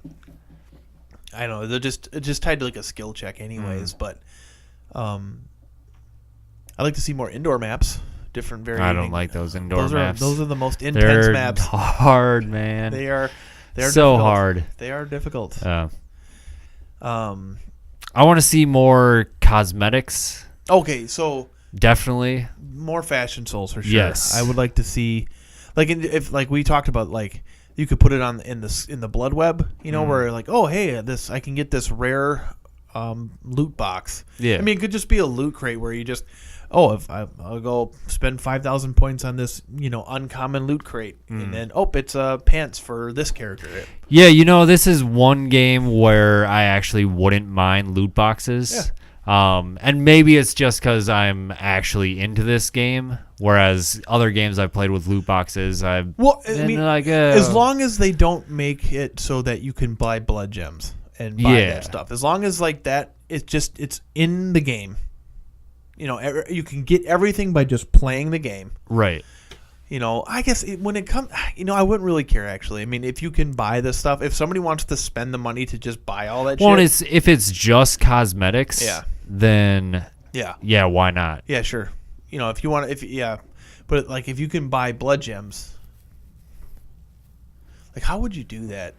I don't know. It's just tied to like a skill check, anyways. But I like to see more indoor maps, different variating. I don't like those indoor maps. Those are the most intense They're maps. hard, man. They are so difficult. hard. They are difficult. I want to see more cosmetics. Okay, so Definitely. more fashion souls for sure. Yes. I would like to see, if we talked about like you could put it on in the blood web, where like, oh hey, I can get this rare loot box. Yeah. I mean, it could just be a loot crate where you just, if I'll go spend 5,000 points on this, uncommon loot crate, and then it's pants for this character. Yeah, this is one game where I actually wouldn't mind loot boxes. Yeah. And maybe it's just because I'm actually into this game, whereas other games I've played with loot boxes, I've been like, as long as they don't make it so that you can buy blood gems and buy that stuff. As long as like that, it's in the game. You can get everything by just playing the game. right. I guess when it comes, I wouldn't really care actually. I mean, if you can buy this stuff, if somebody wants to spend the money to just buy all that shit. If it's just cosmetics, then yeah, why not? yeah, sure. If you want, but like if you can buy blood gems, like how would you do that?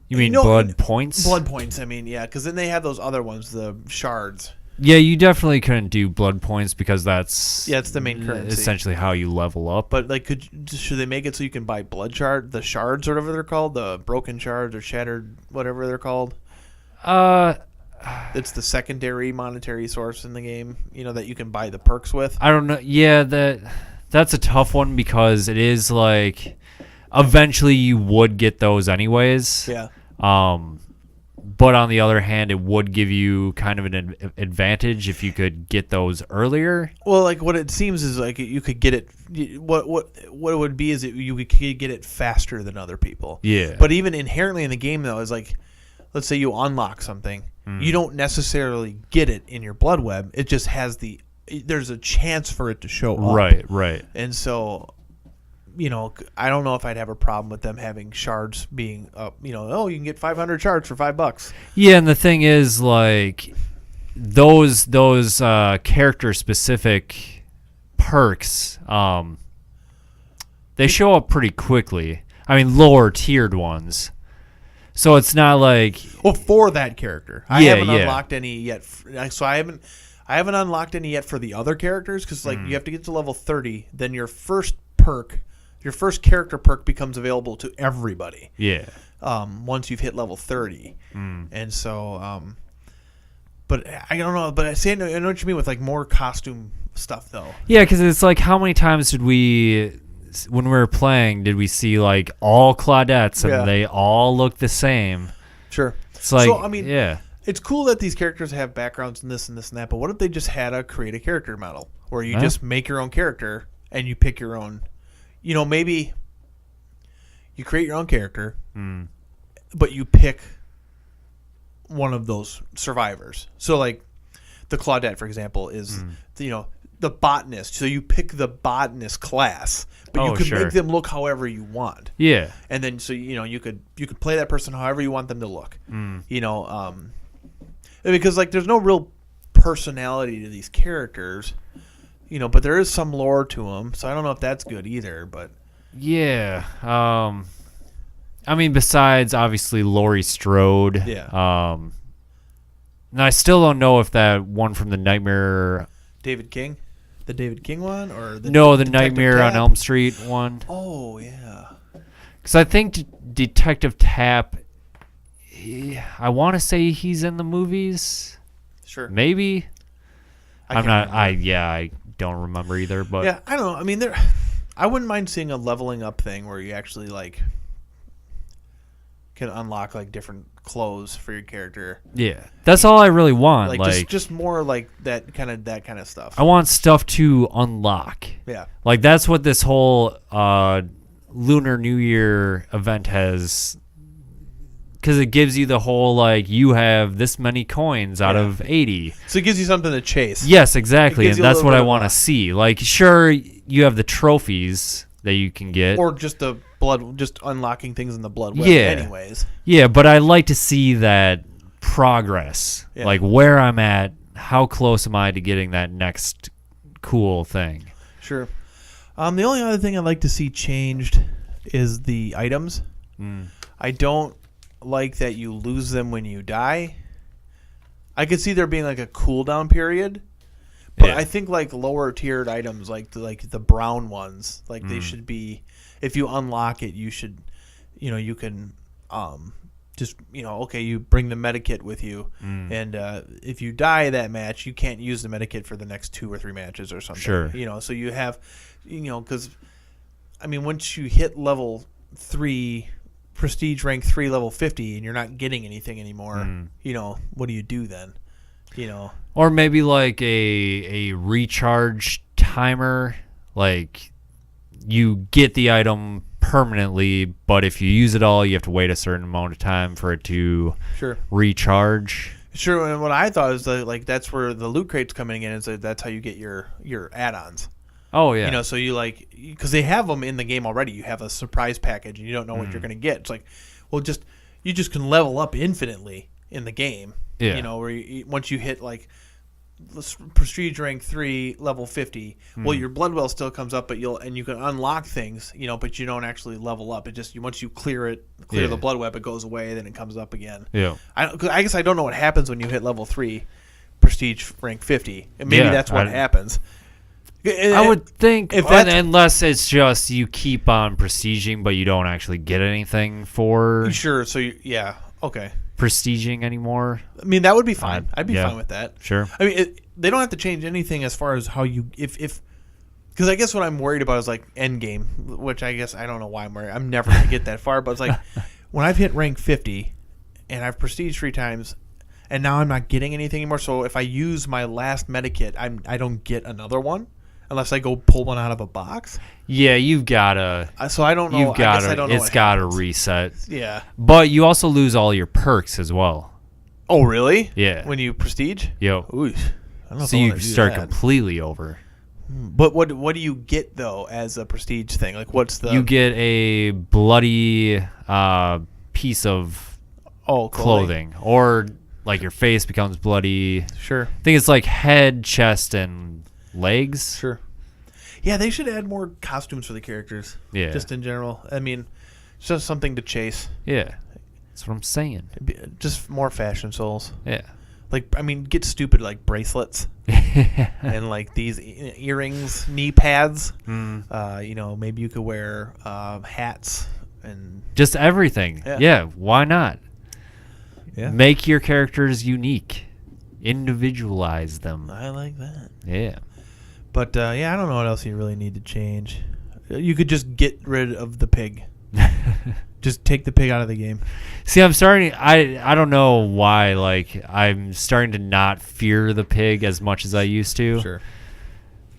You mean blood points? Blood points. I mean, yeah, because then they have those other ones, the shards. Yeah, you definitely couldn't do blood points because that's it's the main currency. essentially how you level up. But like, should they make it so you can buy blood the shards, or whatever they're called, the broken shards or shattered, whatever they're called? It's the secondary monetary source in the game. That you can buy the perks with. I don't know. Yeah, that's a tough one because it is like eventually you would get those anyways. Yeah. But on the other hand, it would give you kind of an advantage if you could get those earlier. Well, like what it seems is like you could get it. What it would be is that you could get it faster than other people. Yeah. But even inherently in the game though is like, let's say you unlock something, you don't necessarily get it in your blood web. It just has there's a chance for it to show up. Right. And so, I don't know if I'd have a problem with them having shards being up. You can get 500 shards for $5. Yeah, and the thing is, like, those character specific perks, they show up pretty quickly. I mean, lower tiered ones. So it's not like for that character. I Yeah, haven't yeah. unlocked any yet. So I haven't unlocked any yet for the other characters because like you have to get to level 30. Then your first character perk becomes available to everybody. Yeah. Once you've hit level 30, and so but I don't know. But I know what you mean with like more costume stuff though. Yeah, because it's like how many times when we were playing, did we see like all Claudettes and they all look the same? Sure. It's like, so, I mean, yeah. It's cool that these characters have backgrounds in this and this and that, but what if they just had a create a character model where you just make your own character and you pick your own, maybe you create your own character, but you pick one of those survivors. So like the Claudette, for example, is, the botanist. So you pick the botanist class, but you can make them look however you want. Yeah. And then so you could play that person however you want them to look. Because like there's no real personality to these characters, but there is some lore to them. So I don't know if that's good either, but Yeah. I mean, besides obviously Laurie Strode. Yeah. And I still don't know if that one from the Nightmare. David King, the David King one, or the No, the Detective Nightmare on Tapp? Elm Street one. Oh yeah. Because I think Detective Tapp. I want to say he's in the movies. Sure. Maybe. I'm can't not. remember. I don't remember either. But Yeah, I don't know. I mean, I wouldn't mind seeing a leveling up thing where you actually like can unlock like different clothes for your character. yeah, that's all I really want. Like just more like that kind of stuff. I want stuff to unlock. Yeah. Like that's what this whole Lunar New Year event has, because it gives you the whole like you have this many coins out of 80. So it gives you something to chase. Yes, exactly, gives and you a that's little what bit I of want to a- see. Like, sure, you have the trophies that you can get. Or just the blood, just unlocking things in the blood web. Yeah. Anyways. Yeah, but I like to see that progress, Yeah. like where I'm at, how close am I to getting that next cool thing. Sure. The only other thing I'd like to see changed is the items. I don't like that you lose them when you die. I could see there being like a cooldown period, but Yeah. I think like lower tiered items, like the brown ones, like they should be. If you unlock it, you should, you can, just okay, you bring the medikit with you, and if you die that match, you can't use the medikit for the next 2 or 3 matches or something. Sure. So you have, because, I mean, once you hit level 3. Prestige rank 3 level 50 and you're not getting anything anymore, what do you do then? Or maybe like a recharge timer, like you get the item permanently, but if you use it all, you have to wait a certain amount of time for it to Sure. recharge. Sure, and what I thought is that, like, that's where the loot crate's coming in, is that that's how you get your add-ons. Oh yeah. So you because they have them in the game already. You have a surprise package and you don't know what you're going to get. It's like, well, you just can level up infinitely in the game. Yeah. Where once you hit like prestige rank 3 level 50, well, your blood well still comes up, but you can unlock things, but you don't actually level up. It just once you clear Yeah. the blood web, it goes away, then it comes up again. Yeah. I guess I don't know what happens when you hit level 3 prestige rank 50, and maybe Yeah, that's what happens. I would think, if that's- unless it's just you keep on prestiging, but you don't actually get anything for Sure. So yeah, okay. prestiging anymore. I mean, that would be fine. I'd be yeah. fine with that. Sure. I mean, they don't have to change anything as far as how you if because I guess what I'm worried about is like end game, which I guess I don't know why I'm worried. I'm never gonna get that far, but it's like when I've hit rank 50 and I've prestige 3 times. And now I'm not getting anything anymore. So if I use my last medikit, I don't get another one unless I go pull one out of a box. Yeah, you've gotta. So I don't know. You've gotta. I guess I don't know it's what gotta happens. reset. Yeah. But you also lose all your perks as well. Oh, really? Yeah. When you prestige? Yo. Ooh. I don't know if So I you wanna do start that. completely over. But what do you get though as a prestige thing? Like what's the You get a bloody piece of clothing, or like your face becomes bloody. Sure. I think it's like head, chest, and legs. Sure. Yeah, they should add more costumes for the characters. Yeah. Just in general. I mean, it's just something to chase. Yeah. That's what I'm saying. Just more fashion souls. Yeah. Like, I mean, get stupid like bracelets and like these earrings, knee pads. Maybe you could wear hats and Just everything. Yeah. Yeah. Why not? yeah. Make your characters unique. Individualize them. I like that. Yeah. But I don't know what else you really need to change. You could just get rid of the pig. Just take the pig out of the game. See, I'm starting. I don't know why. Like, I'm starting to not fear the pig as much as I used to. Sure.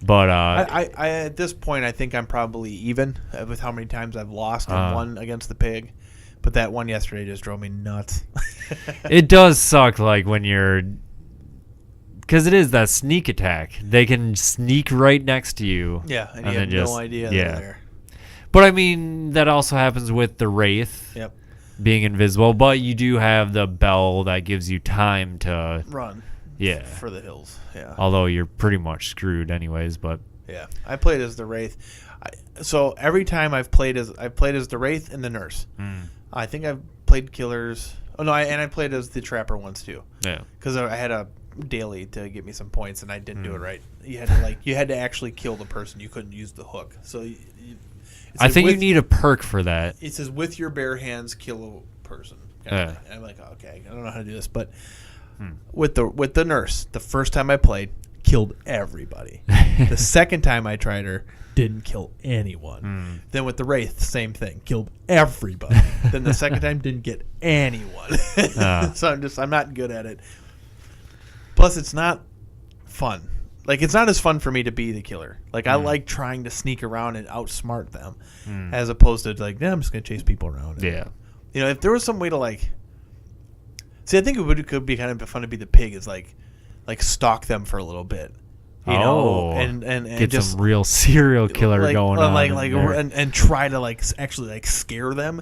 But I at this point, I think I'm probably even with how many times I've lost and won against the pig. But that one yesterday just drove me nuts. it does suck. Like when you're, because it is that sneak attack. They can sneak right next to you. Yeah, and And you have then no just- idea yeah. they're there. But I mean, that also happens with the wraith. Yep. Being invisible, but you do have the bell that gives you time to Run. Yeah. For the hills. Yeah. Although you're pretty much screwed anyways, but Yeah. I played as the Wraith. So every time I've played as the Wraith and the Nurse. I think I've played Killers. Oh no, I played as the Trapper once too. Yeah. Because I had a daily to get me some points, and I didn't do it right. You had to actually kill the person. You couldn't use the hook. So I think you need a perk for that. It says with your bare hands kill a person. And I'm like, okay, I don't know how to do this, but with the Nurse, the first time I played, killed everybody. The second time I tried her, didn't kill anyone. Then with the Wraith, same thing, killed everybody. Then the second time, didn't get anyone. So I'm not good at it. Plus, it's not fun. Like, it's not as fun for me to be the killer. Like, I like trying to sneak around and outsmart them, as opposed to like, I'm just gonna chase people around. Yeah. You know, if there was some way to like, see, I think it could be kind of fun to be the pig. Is like stalk them for a little bit. You know, and get just some real serial killer going on, and try to like actually like scare them.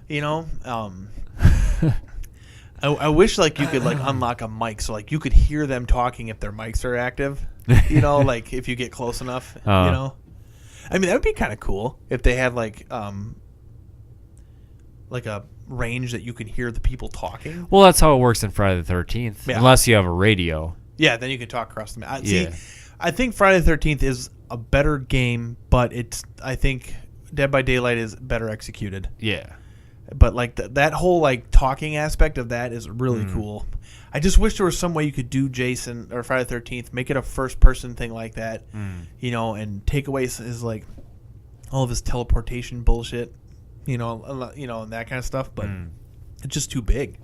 You know, I wish like you could like unlock a mic so like you could hear them talking if their mics are active. You know, like if you get close enough. You know, I mean that would be kind of cool if they had like a range that you can hear the people talking. Well, that's how it works in Friday the 13th, unless you have a radio. Yeah, then you can talk across the map. See, I think Friday the 13th is a better game, but I think Dead by Daylight is better executed. Yeah. But like that whole like talking aspect of that is really cool. I just wish there was some way you could do Jason or Friday the 13th, make it a first person thing like that, you know, and take away his like all of his teleportation bullshit, you know, and that kind of stuff. But it's just too big,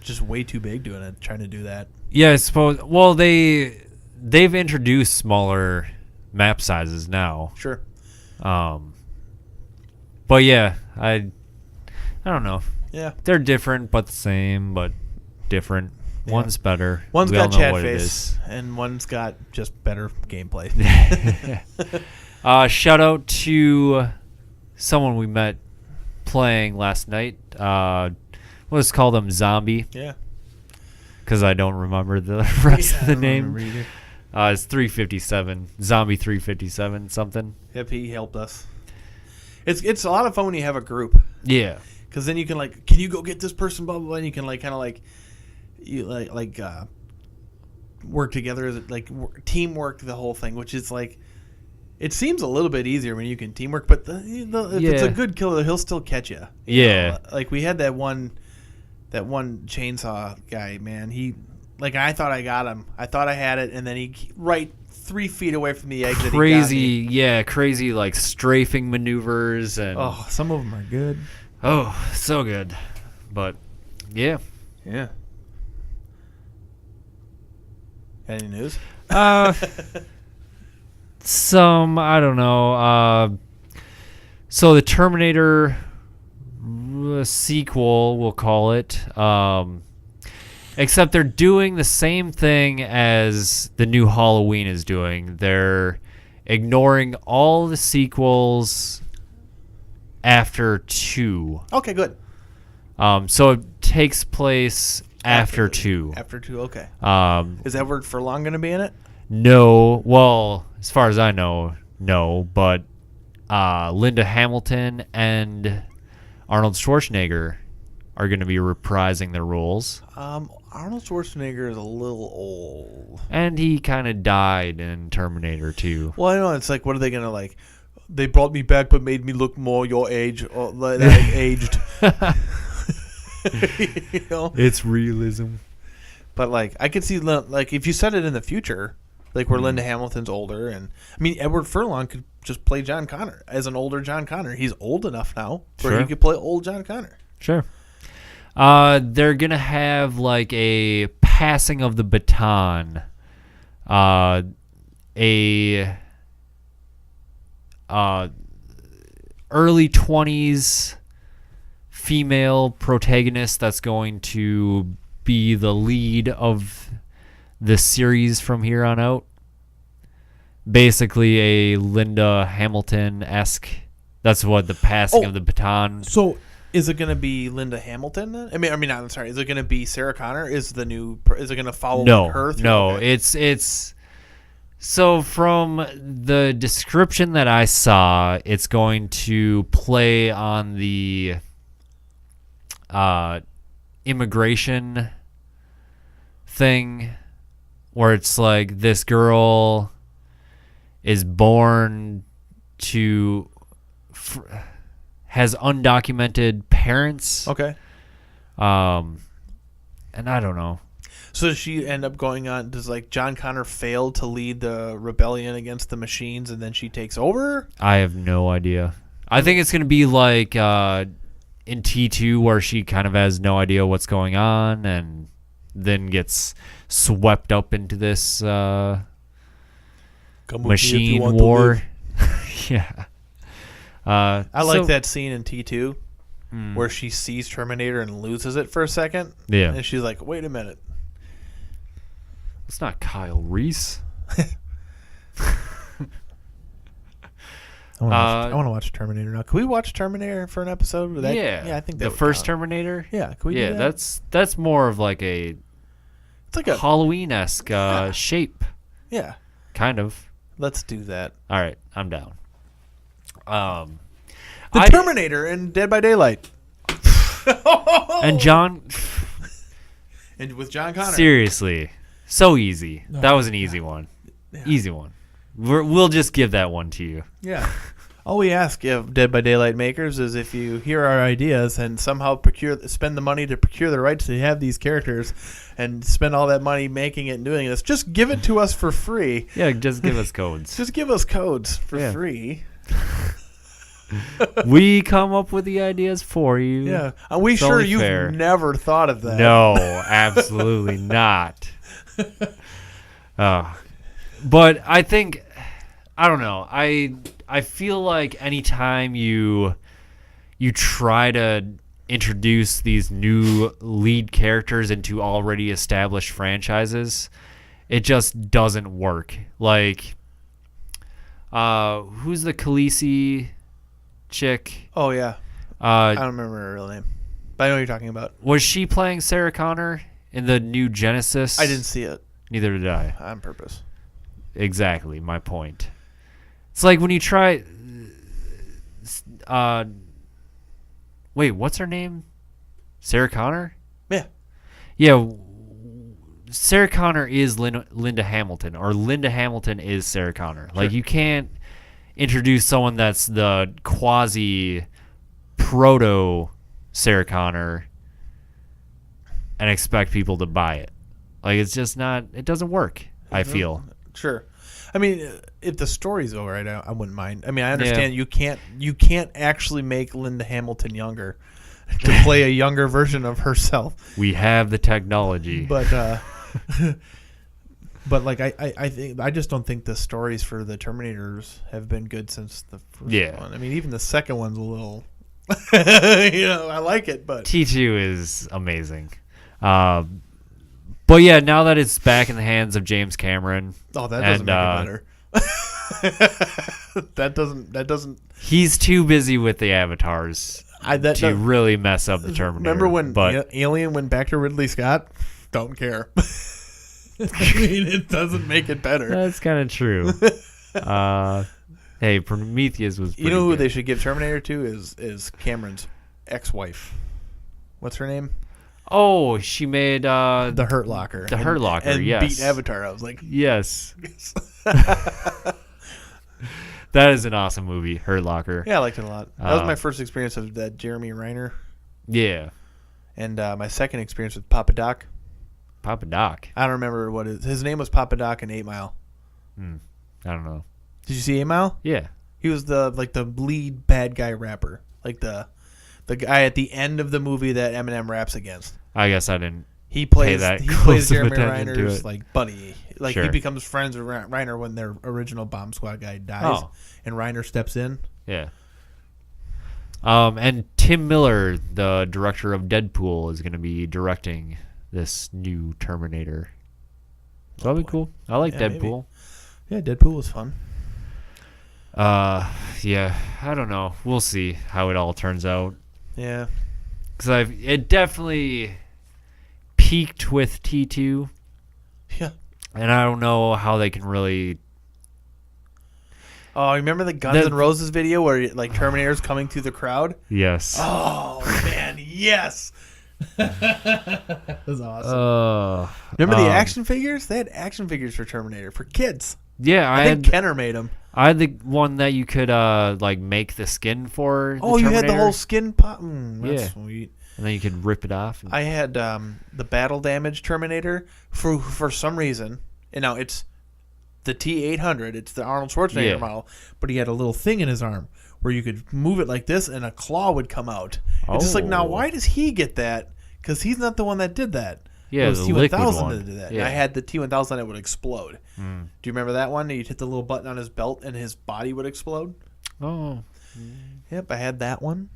just way too big trying to do that. Yeah, I suppose. Well, they've introduced smaller map sizes now. Sure. But yeah, I don't know. Yeah. They're different, but the same, but different. Yeah. One's better. One's got chat face, and one's got just better gameplay. Shout out to someone we met playing last night. Let's call them Zombie. Yeah. Because I don't remember the rest of the name. It's 357. Zombie 357 something. Yep, he helped us. It's a lot of fun when you have a group. Yeah. Because then you can like, can you go get this person, blah blah blah, and you can like kind of like, you like work together as like teamwork the whole thing, which is like, it seems a little bit easier when you can teamwork, but if it's a good killer, he'll still catch you. You know? Like we had that one chainsaw guy, man. He like I thought I got him. I thought I had it, and then he right 3 feet away from the exit. Crazy like strafing maneuvers and some of them are good. Oh, so good. But yeah. Got any news? Some, I don't know. So the Terminator sequel, we'll call it. Except they're doing the same thing as the new Halloween is doing. They're ignoring all the sequels after 2. Okay, good. So it takes place after 2. After 2, okay. Is Edward Furlong going to be in it? No. Well, as far as I know, no. But Linda Hamilton and Arnold Schwarzenegger are going to be reprising their roles. Arnold Schwarzenegger is a little old. And he kind of died in Terminator 2. Well, I know. It's like, what are they going to like? They brought me back but made me look more your age or like aged. You know? It's realism. But like I could see like if you set it in the future, like where Linda Hamilton's older, and I mean Edward Furlong could just play John Connor as an older John Connor. He's old enough now where he could play old John Connor. Sure. They're gonna have like a passing of the baton. Early 20s female protagonist that's going to be the lead of the series from here on out. Basically a Linda Hamilton-esque. That's what the passing of the baton. So is it going to be Linda Hamilton then? I mean, I'm sorry. Is it going to be Sarah Connor? Is it going to follow her through? No, it's So from the description that I saw, it's going to play on the immigration thing where it's like this girl is born to has undocumented parents. Okay. And I don't know. So does she end up going on? Does like John Connor fail to lead the rebellion against the machines, and then she takes over? I have no idea. I think it's going to be like in T2 where she kind of has no idea what's going on and then gets swept up into this machine war. Yeah. I like that scene in T2 where she sees Terminator and loses it for a second. Yeah. And she's like, wait a minute. It's not Kyle Reese. I want to watch Terminator now. Can we watch Terminator for an episode? Yeah, I think the would first count. Terminator. Yeah, can we do that? that's more of like a It's like a Halloween-esque shape, yeah. kind of. Let's do that. All right, I'm down. The Terminator and Dead by Daylight. And John. And with John Connor. Seriously, so easy. No, That was an easy one. Yeah. Easy one. We'll just give that one to you. Yeah. All we ask of Dead by Daylight makers is if you hear our ideas and somehow spend the money to procure the rights to have these characters and spend all that money making it and doing this, just give it to us for free. Yeah, just give us codes. Just give us codes for free. We come up with the ideas for you. Yeah. Are we It's sure only you've fair. never thought of that? No, absolutely not. But I think, I don't know. I feel like anytime you try to introduce these new lead characters into already established franchises, it just doesn't work. Like, who's the Khaleesi chick? Oh, yeah. I don't remember her real name. But I know what you're talking about. Was she playing Sarah Connor in the new Genesis? I didn't see it Neither did I. on purpose. Exactly my point. It's like when you try. Wait, what's her name? Sarah Connor? Yeah. Yeah. Sarah Connor is Linda Hamilton, or Linda Hamilton is Sarah Connor. Like, you can't introduce someone that's the quasi proto Sarah Connor and expect people to buy it. Like, it's just not. It doesn't work. I feel. Sure. I mean, if the story's all right, I wouldn't mind. I mean, I understand you can't actually make Linda Hamilton younger to play a younger version of herself. We have the technology. But but like I think I just don't think the stories for the Terminators have been good since the first one. I mean, even the second one's a little I like it, but T2 is amazing. But yeah, now that it's back in the hands of James Cameron. Oh, that doesn't make it better. That doesn't. He's too busy with the avatars to really mess up the Terminator. Remember when Alien went back to Ridley Scott? Don't care. I mean, it doesn't make it better. That's kind of true. Hey, Prometheus was pretty You know who good. they should give Terminator to is Cameron's ex-wife. What's her name? Oh, she made The Hurt Locker. The Hurt Locker, and yes. beat Avatar. I was like, yes. That is an awesome movie, Hurt Locker. yeah, I liked it a lot. That was my first experience of that Jeremy Renner, Yeah. and my second experience with Papa Doc. Papa Doc. I don't remember what his name was. Papa Doc in 8 Mile. I don't know. Did you see 8 Mile? Yeah. He was the lead bad guy rapper, like the guy at the end of the movie that Eminem raps against. I guess I didn't. He plays close of Jeremy attention to Reiner's it. like buddy. Like Sure. he becomes friends with Reiner when their original bomb squad guy dies, and Reiner steps in. Yeah. And Tim Miller, the director of Deadpool, is going to be directing this new Terminator. So that'll be cool. I like Deadpool. Maybe. Yeah, Deadpool was fun. Yeah, I don't know. We'll see how it all turns out. Yeah. Because it definitely peaked with T2. Yeah. And I don't know how they can really Oh, remember the Guns N' Roses video where like Terminator's coming through the crowd? Yes. Oh man, yes. That's awesome. Remember the action figures? They had action figures for Terminator for kids. Yeah, I think Kenner made them. I had the one that you could like make the skin for. Oh, you had the whole skin pop. That's sweet. And then you could rip it off. I had the battle damage Terminator for some reason. And now it's the T-800. It's the Arnold Schwarzenegger model. But he had a little thing in his arm where you could move it like this and a claw would come out. It's just like, now why does he get that? Because he's not the one that did that. Yeah, it was the T-1000 liquid one. that did that. Yeah. And I had the T-1000 that would explode. Do you remember that one? You'd hit the little button on his belt and his body would explode? Oh. Yep, I had that one.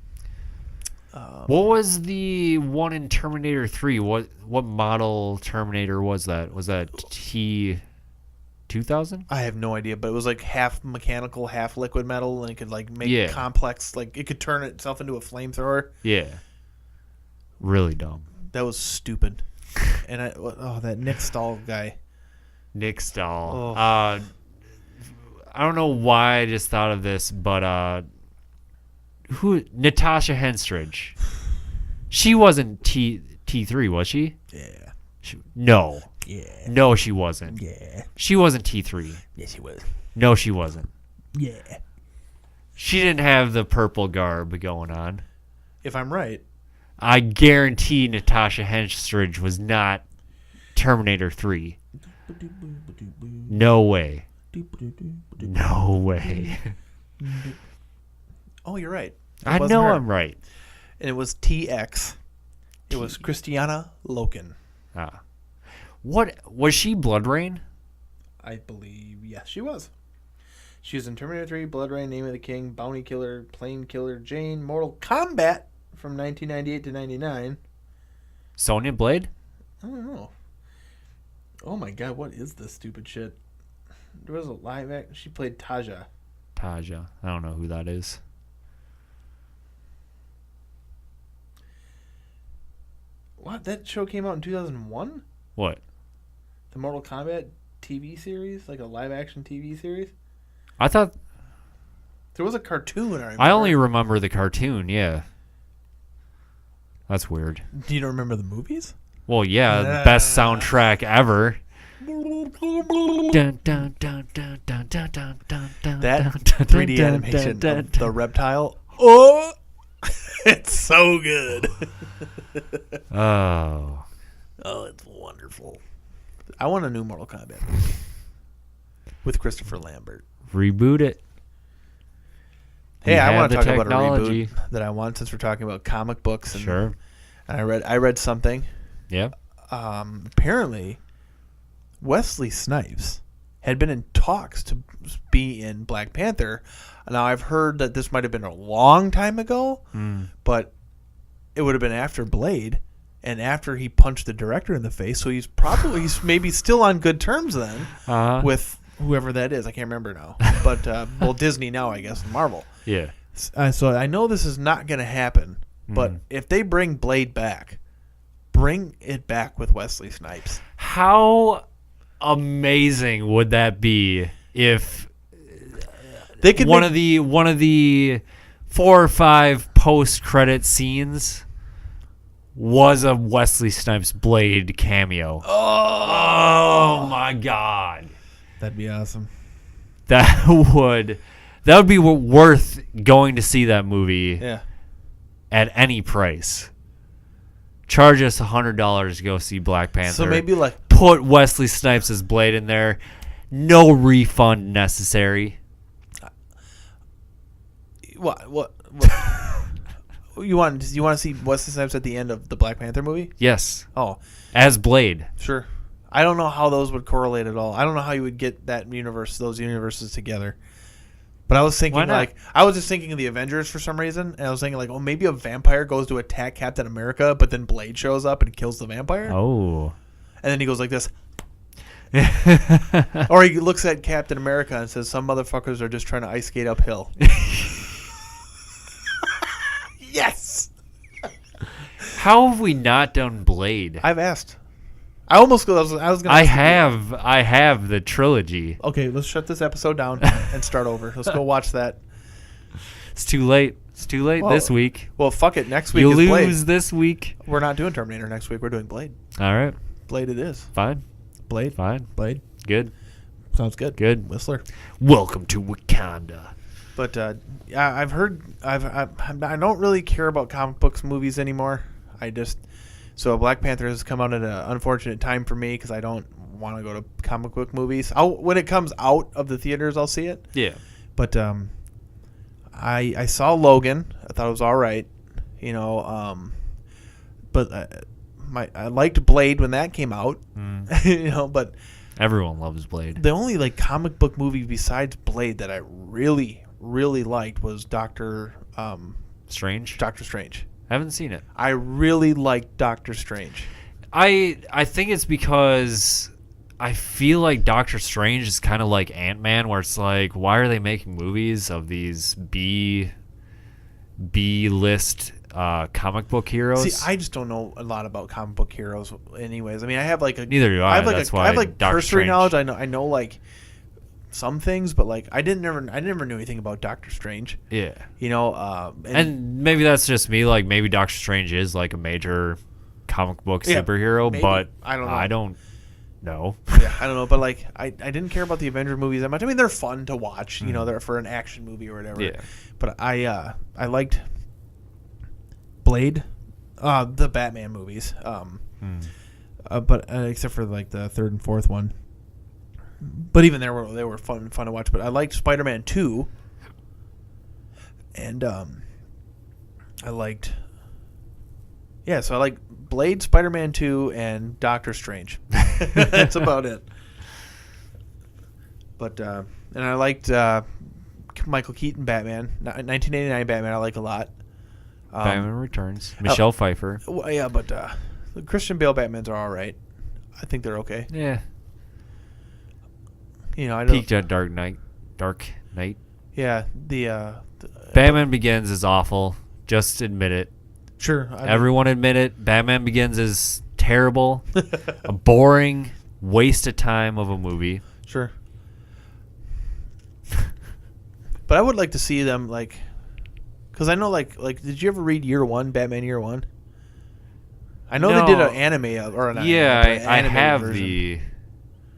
What was the one in Terminator 3? What model Terminator was that? Was that T-2000? I have no idea, but it was like half mechanical, half liquid metal, and it could like make complex, like it could turn itself into a flamethrower. Yeah. Really dumb. That was stupid. And that Nick Stahl guy. Nick Stahl. Oh. I don't know why I just thought of this, but Natasha Henstridge. She wasn't T3, was she? Yeah. No. Yeah. No, she wasn't. Yeah. She wasn't T3. Yes, she was. No, she wasn't. Yeah. She didn't have the purple garb going on. If I'm right. I guarantee Natasha Henstridge was not Terminator 3. No way. No way. Oh, you're right. I know I'm right. And it was TX. It was Christiana Loken. What was she? Blood Rain? I believe, yes, she was. She was in Terminator 3, Blood Rain, Name of the King, Bounty Killer, Plane Killer, Jane, Mortal Kombat from 1998 to 99. Sonya Blade? I don't know. Oh my god, what is this stupid shit? There was a live act. She played Taja. Taja. I don't know who that is. What? That show came out in 2001? What? The Mortal Kombat TV series? Like a live action TV series? I thought... There was a cartoon, I remember. I only remember the cartoon, yeah. That's weird. Do you don't remember the movies? Well, yeah, the best soundtrack ever. Dun, dun, dun, dun, dun, dun, dun, dun, dun, That dun, 3D dun, animation dun, of dun, the reptile. Oh! It's so good. Oh. Oh, it's wonderful. I want a new Mortal Kombat movie with Christopher Lambert. Reboot it. Hey, We I have want to the talk about a technology. reboot that I want since we're talking about comic books. And, Sure. And I read something. Yeah. Apparently, Wesley Snipes had been in talks to be in Black Panther. Now, I've heard that this might have been a long time ago, but it would have been after Blade and after he punched the director in the face. So he's maybe still on good terms then with whoever that is. I can't remember now. But, well, Disney now, I guess, and Marvel. Yeah. So I know this is not going to happen, but if they bring Blade back, bring it back with Wesley Snipes. How amazing would that be if They could one of the 4 or 5 post-credit scenes was a Wesley Snipes Blade cameo. Oh my god. That'd be awesome. That would be worth going to see that movie at any price. Charge us $100 to go see Black Panther. So maybe like put Wesley Snipes' Blade in there. No refund necessary. what you want to see Wesley Snipes at the end of the Black Panther movie? Yes. Oh, As Blade. sure. I don't know how those would correlate at all. I don't know how you would get those universes together. But I was thinking I was just thinking of the Avengers for some reason, and I was thinking like, oh, maybe a vampire goes to attack Captain America, but then Blade shows up and kills the vampire. Oh. And then he goes like this. Or he looks at Captain America and says, some motherfuckers are just trying to ice skate uphill. Yes! How have we not done Blade? I've asked. I almost I was gonna. I have the trilogy. Okay, let's shut this episode down and start over. Let's go watch that. It's too late. It's too late Well, this week. Well, fuck it. Next week You is lose Blade. this week. We're not doing Terminator next week. We're doing Blade. All right. Blade it is. Fine. Blade. Fine. Blade. Good. Sounds good. Good. Whistler. Welcome to Wakanda. But I've heard I don't really care about comic books movies anymore. So Black Panther has come out at an unfortunate time for me because I don't want to go to comic book movies. When it comes out of the theaters, I'll see it. Yeah. But I saw Logan. I thought it was all right. But I liked Blade when that came out. But Everyone loves Blade. the only comic book movie besides Blade that I really really liked was Doctor Strange? Strange. Haven't seen it. I really liked Doctor Strange. I think it's because I feel like Doctor Strange is kind of like Ant-Man, where it's like, why are they making movies of these B-list comic book heroes? See, I just don't know a lot about comic book heroes anyways. I mean, I have Neither do I. That's why I have Doctor cursory Strange. knowledge. I know some things, but I never knew anything about Doctor Strange. Yeah. And maybe that's just me. Like, maybe Doctor Strange is like a major comic book Yeah, superhero, maybe. but I don't know. I don't know. yeah, I don't know, but I didn't care about the Avengers movies that much. I mean, they're fun to watch. They're for an action movie or whatever. Yeah. But I liked Blade, the Batman movies. But except for the third and fourth one. But even they were fun to watch. But I liked Spider-Man 2, and I liked. Yeah, so I like Blade, Spider-Man 2, and Doctor Strange. That's about it. But and I liked Michael Keaton Batman, 1989 Batman. I like a lot. Batman Returns. Michelle Pfeiffer. Well, yeah, but the Christian Bale Batmans are all right. I think they're okay. Yeah. I don't. Peaked at Dark Knight. Yeah, the Batman Begins is awful. Just admit it. sure. Everyone admit it. Batman Begins is terrible. A boring waste of time of a movie. Sure. But I would like to see them because I know did you ever read Year One, Batman Year One? I know they did an anime or an Yeah, I animated have version.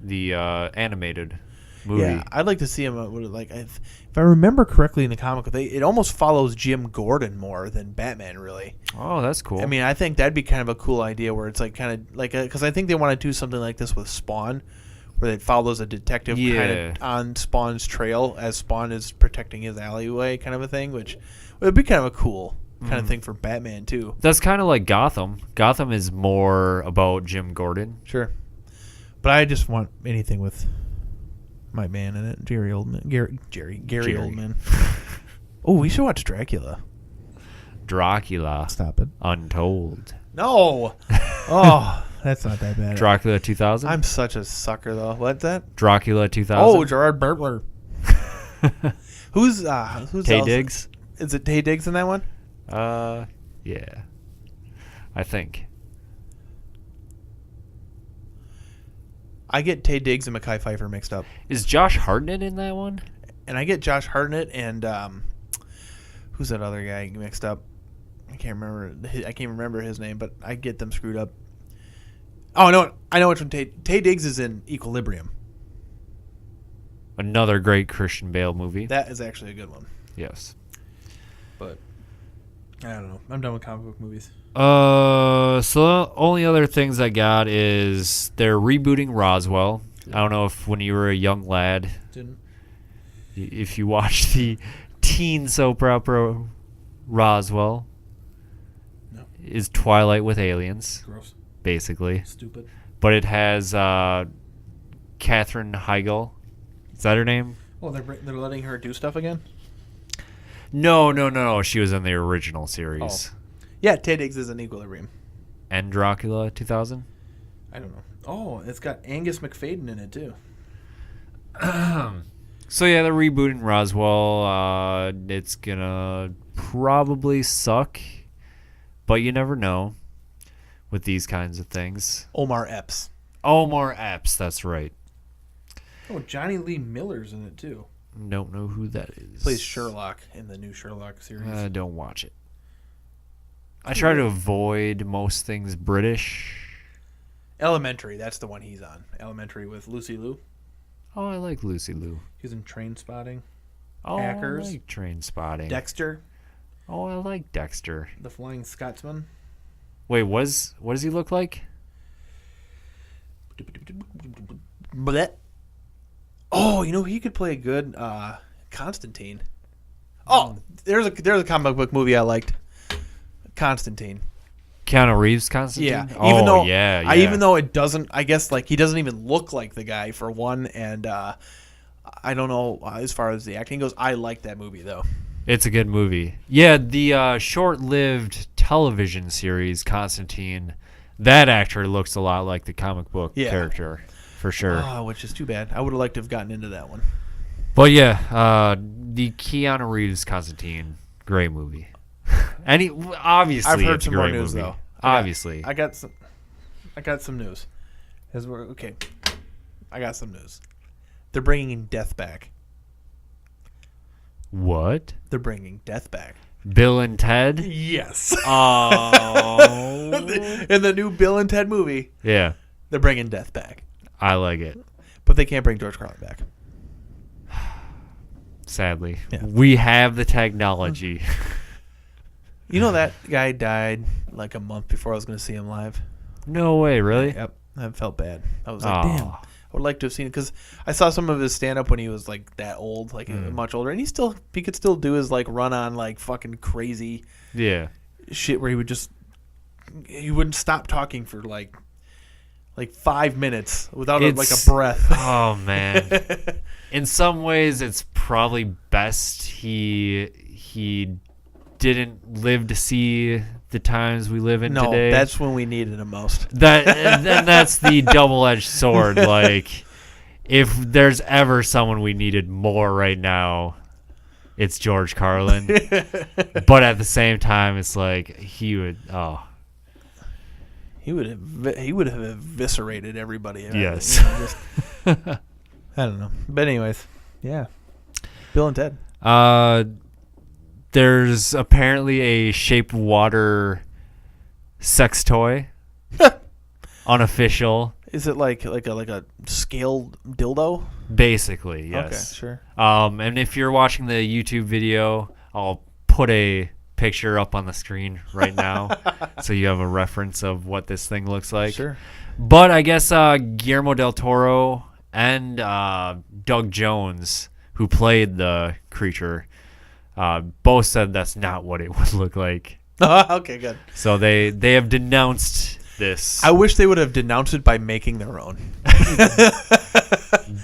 the animated movie. Yeah, I'd like to see him. If I remember correctly in the comic, it almost follows Jim Gordon more than Batman, really. Oh, that's cool. I mean, I think that'd be kind of a cool idea where it's because I think they want to do something like this with Spawn, where it follows a detective kind of on Spawn's trail as Spawn is protecting his alleyway, kind of a thing, which would be kind of a cool kind of thing for Batman too. That's kind of like Gotham. Gotham is more about Jim Gordon. Sure, but I just want anything with my man in it, Gary Oldman. Gary Oldman. Oh, we should watch Dracula. Stop it. Untold. No. Oh, that's not that bad. Dracula 2000. I'm such a sucker though. What's that? Dracula 2000. Oh, Gerard Butler. Who's Taye else? Diggs. Is it Taye Diggs in that one? Yeah. I think. I get Taye Diggs and Mekhi Phifer mixed up, Is Josh Hartnett in that one? and I get Josh Hartnett and who's that other guy mixed up? I can't remember his name, but I get them screwed up. Oh no, I know which one. Taye Diggs is in Equilibrium. Another great Christian Bale movie. That is actually a good one. Yes. But I don't know. I'm done with comic book movies. So the only other things I got is they're rebooting Roswell. I don't know if when you were a young lad, if you watched the teen soap opera Roswell. No. Is Twilight with aliens, Gross. basically. Stupid. But it has Katherine Heigl. Is that her name? Oh, they're letting her do stuff again? No. She was in the original series. Oh. Yeah, Taye Diggs is in Equilibrium. And Dracula 2000? I don't know. Oh, it's got Angus McFadden in it, too. So, yeah, they're rebooting Roswell. It's going to probably suck, but you never know with these kinds of things. Omar Epps. Omar Epps, that's right. Oh, Johnny Lee Miller's in it too. Don't know who that is. Plays Sherlock in the new Sherlock series. Don't watch it. I try to avoid most things British. Elementary, that's the one he's on. Elementary with Lucy Liu. Oh, I like Lucy Liu. He's in Train Spotting. Oh, Hackers. I like Train Spotting. Dexter. Oh, I like Dexter. The Flying Scotsman. Wait, what does he look like? Blech. Oh, he could play a good Constantine. Oh, there's a comic book movie I liked. Constantine. Keanu Reeves Constantine? Yeah. Oh, yeah. Even though it doesn't, I guess, like, he doesn't even look like the guy, for one, and I don't know as far as the acting goes. I like that movie, though. It's a good movie. Yeah, the short-lived television series, Constantine, that actor looks a lot like the comic book character, for sure. Oh, which is too bad. I would have liked to have gotten into that one. But yeah, the Keanu Reeves Constantine, great movie. Obviously, I've heard it's some a more great news, movie. though. Obviously. I got some news. Okay. I got some news. They're bringing death back. What? They're bringing death back. Bill and Ted? Yes. Oh. In the new Bill and Ted movie, Yeah, they're bringing death back. I like it. But they can't bring George Carlin back. Sadly. Yeah. We have the technology. You know that guy died like a month before I was going to see him live? No way, really? Yep. I felt bad. I was like, Aw. damn. I would like to have seen it because I saw some of his stand-up when he was like that old, like much older, and he could still do his like run on like fucking crazy Yeah. shit where he wouldn't stop talking for like 5 minutes without like a breath. Oh man. In some ways, it's probably best he didn't live to see the times we live in today. No, that's when we needed him most. That's the double-edged sword. Like, if there's ever someone we needed more right now, it's George Carlin. But at the same time, it's like he would have eviscerated everybody. Yes. I don't know. But anyways, yeah. Bill and Ted. There's apparently a shaped water sex toy. Unofficial. Is it like a scaled dildo? Basically, yes. Okay, sure. And if you're watching the YouTube video, I'll put a picture up on the screen right now so you have a reference of what this thing looks like. Sure. But I guess Guillermo del Toro and Doug Jones, who played the creature, both said that's not what it would look like. Okay, good. So they have denounced this. I wish they would have denounced it by making their own.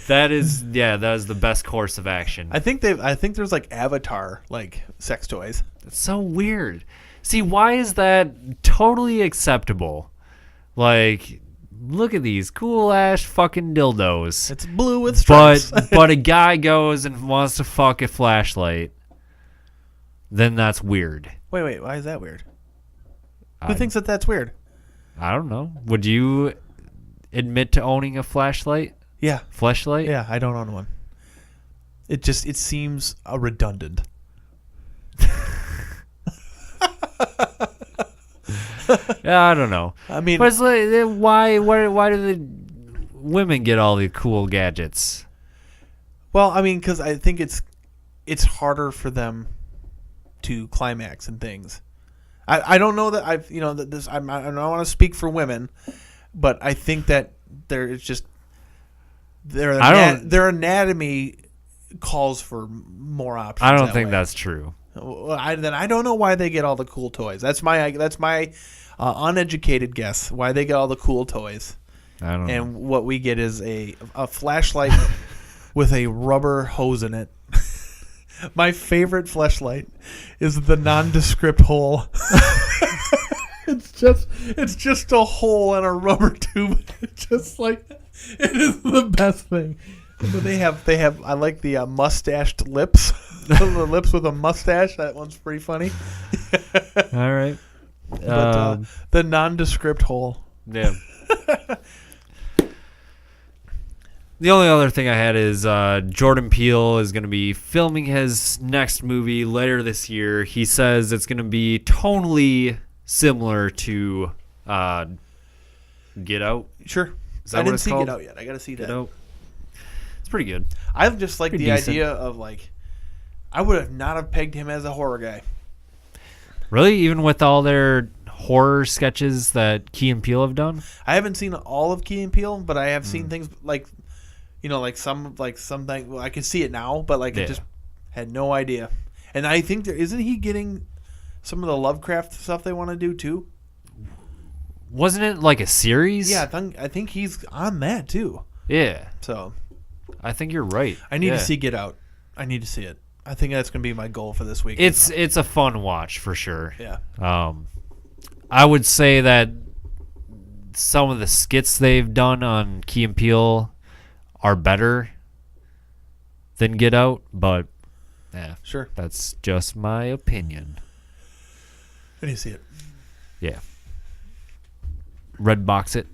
That is the best course of action. I think there's like Avatar like sex toys. It's so weird. See, why is that totally acceptable? Like, look at these cool ass fucking dildos. It's blue with stripes. But a guy goes and wants to fuck a flashlight. Then that's weird. Wait, why is that weird? Who thinks that's weird? I don't know. Would you admit to owning a flashlight? Yeah. Fleshlight? Yeah, I don't own one. It seems redundant. Yeah, I don't know. I mean, but it's like, why do the women get all the cool gadgets? well, I mean, because I think it's harder for them to climax and things. I don't know that I don't want to speak for women, but I think that their anatomy calls for more options. I don't think that's true. Then I don't know why they get all the cool toys. That's my uneducated guess why they get all the cool toys. I don't know. And what we get is a flashlight with a rubber hose in it. My favorite flashlight is the nondescript hole. It's just a hole and a rubber tube. It's just like it is the best thing. But they have I like the mustached lips. The lips with a mustache. That one's pretty funny. All right. But the nondescript hole. Yeah. The only other thing I had is Jordan Peele is going to be filming his next movie later this year. He says it's going to be tonally similar to Get Out. Sure. Is that I what didn't it's see called? Get Out yet. I got to see Get that. Out. It's pretty good. I just like Pretty the decent. idea of like, I would have not have pegged him as a horror guy. Really? Even with all their horror sketches that Key and Peele have done? I haven't seen all of Key and Peele, but I have seen things like, like something. Well, I can see it now, but I just had no idea. And I think isn't he getting some of the Lovecraft stuff they want to do too? Wasn't it like a series? Yeah, I think he's on that too. Yeah. So I think you're right. I need Yeah. to see Get Out. I need to see it. I think that's going to be my goal for this week. It's a fun watch for sure. Yeah. I would say that some of the skits they've done on Key and Peele are better than Get Out, but yeah, Sure. that's just my opinion. I need to see it. Yeah. Red box it.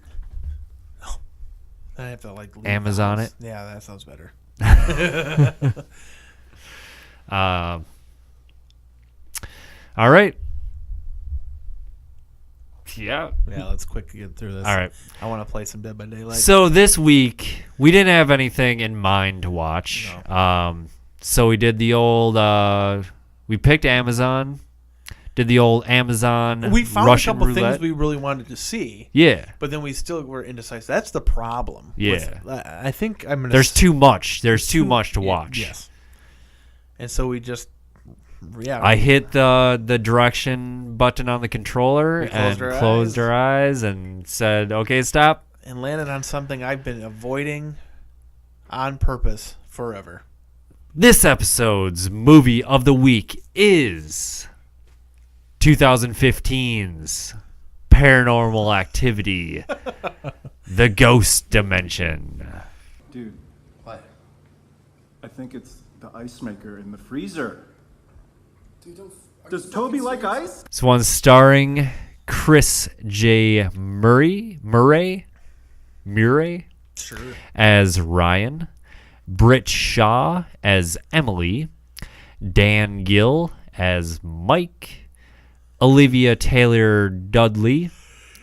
I have to like leave Amazon the house. it? Yeah, that sounds better. All right. Yeah. Yeah, let's quick get through this. All right. I want to play some Dead by Daylight. So this week we didn't have anything in mind to watch. So we did the old. We picked Amazon. Did the old Amazon. we found Russian a couple roulette. things we really wanted to see, Yeah. but then we still were indecisive. That's the problem. Yeah. I think I'm gonna. There's too much. There's too much to watch. Yes. And so we just. Yeah. I hit the direction button on the controller We closed and our closed eyes. our eyes and said, "Okay, stop." and landed on something I've been avoiding on purpose forever. This episode's movie of the week is 2015's Paranormal Activity, The Ghost Dimension. Dude, What? I think it's the ice maker in the freezer. Dude, don't. Does Toby like ice? This one's starring Chris J. Murray Sure. as Ryan, Britt Shaw as Emily, Dan Gill as Mike, Olivia Taylor Dudley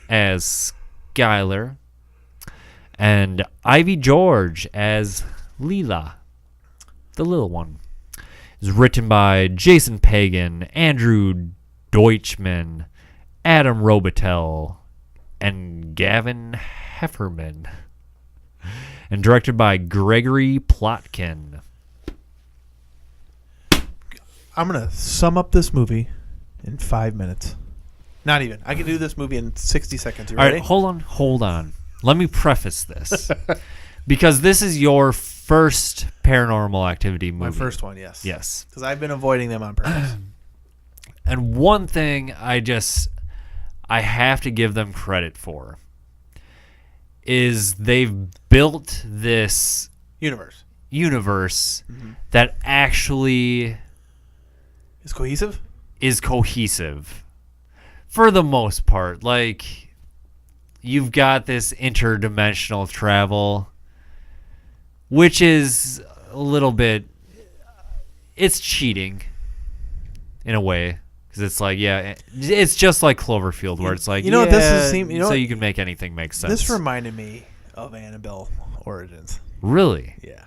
as Skylar, and Ivy George as Leela, the little one. It's written by Jason Pagan, Andrew Deutschman, Adam Robitel, and Gavin Hefferman, and directed by Gregory Plotkin. I'm gonna sum up this movie in 5 minutes. Not even. I can do this movie in 60 seconds. You All ready? right, hold on. Let me preface this. Because this is your first Paranormal Activity movie. My first one, yes. Yes. Because I've been avoiding them on purpose. And one thing I have to give them credit for is they've built this Universe. universe that actually Is cohesive? is cohesive for the most part. Like, you've got this interdimensional travel, which is a little bit, it's cheating in a way, because it's like, yeah, it's just like Cloverfield, where it's like, You know what this is yeah, seem- you know so what- you can make anything make sense. This reminded me of Annabelle Origins. Really? Yeah.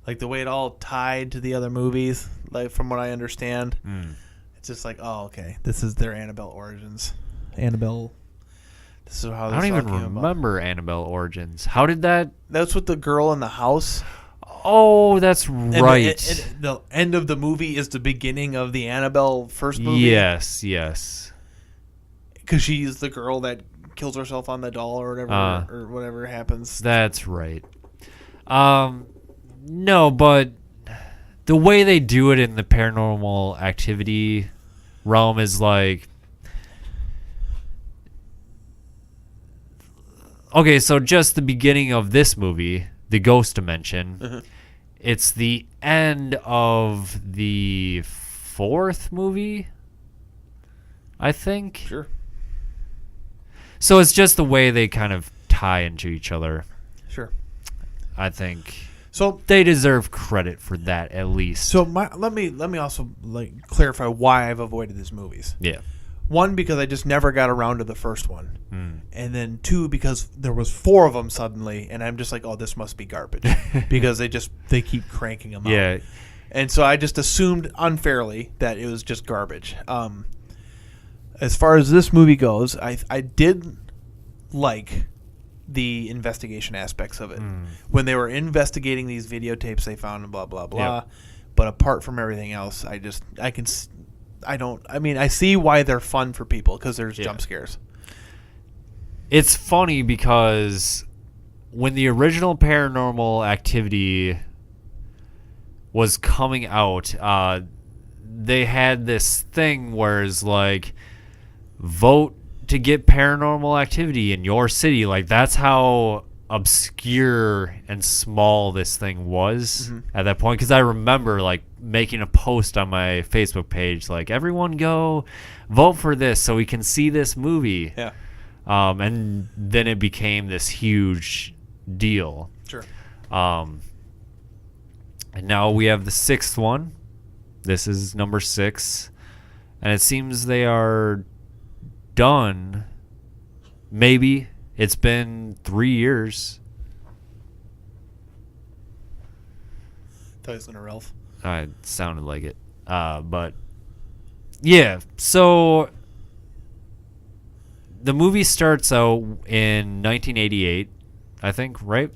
Like the way it all tied to the other movies, like from what I understand. It's just like, oh, okay. This is their Annabelle Origins. Annabelle. This is how I this don't all even came about. remember Annabelle Origins. How did that? That's with the girl in the house. Oh, that's And right. the end of the movie is the beginning of the Annabelle first movie. Yes. Because she's the girl that kills herself on the doll or whatever happens. That's right. No, but the way they do it in the Paranormal Activity realm is like, okay, so just the beginning of this movie, The Ghost Dimension, it's the end of the fourth movie, I think. Sure. So it's just the way they kind of tie into each other. Sure. I think So they deserve credit for that at least. So let me also like clarify why I've avoided these movies. Yeah. One, because I just never got around to the first one, and then two, because there was 4 of them suddenly, and I'm just like, oh, this must be garbage because they keep cranking them out. Yeah. And so I just assumed unfairly that it was just garbage. As far as this movie goes, I did like the investigation aspects of it when they were investigating these videotapes they found and blah blah blah. Yep. But apart from everything else, I see why they're fun for people because there's jump scares. It's funny because when the original Paranormal Activity was coming out, they had this thing where it's like, vote to get Paranormal Activity in your city. Like, that's how obscure and small this thing was at that point. Because I remember like making a post on my Facebook page like, everyone go vote for this so we can see this movie. Yeah. And then it became this huge deal. Sure. And now we have the 6th one. This is number 6. And it seems they are done. Maybe. It's been 3 years. Thought he was gonna Ralph. It sounded like it. But yeah, so the movie starts out in 1988, I think, right?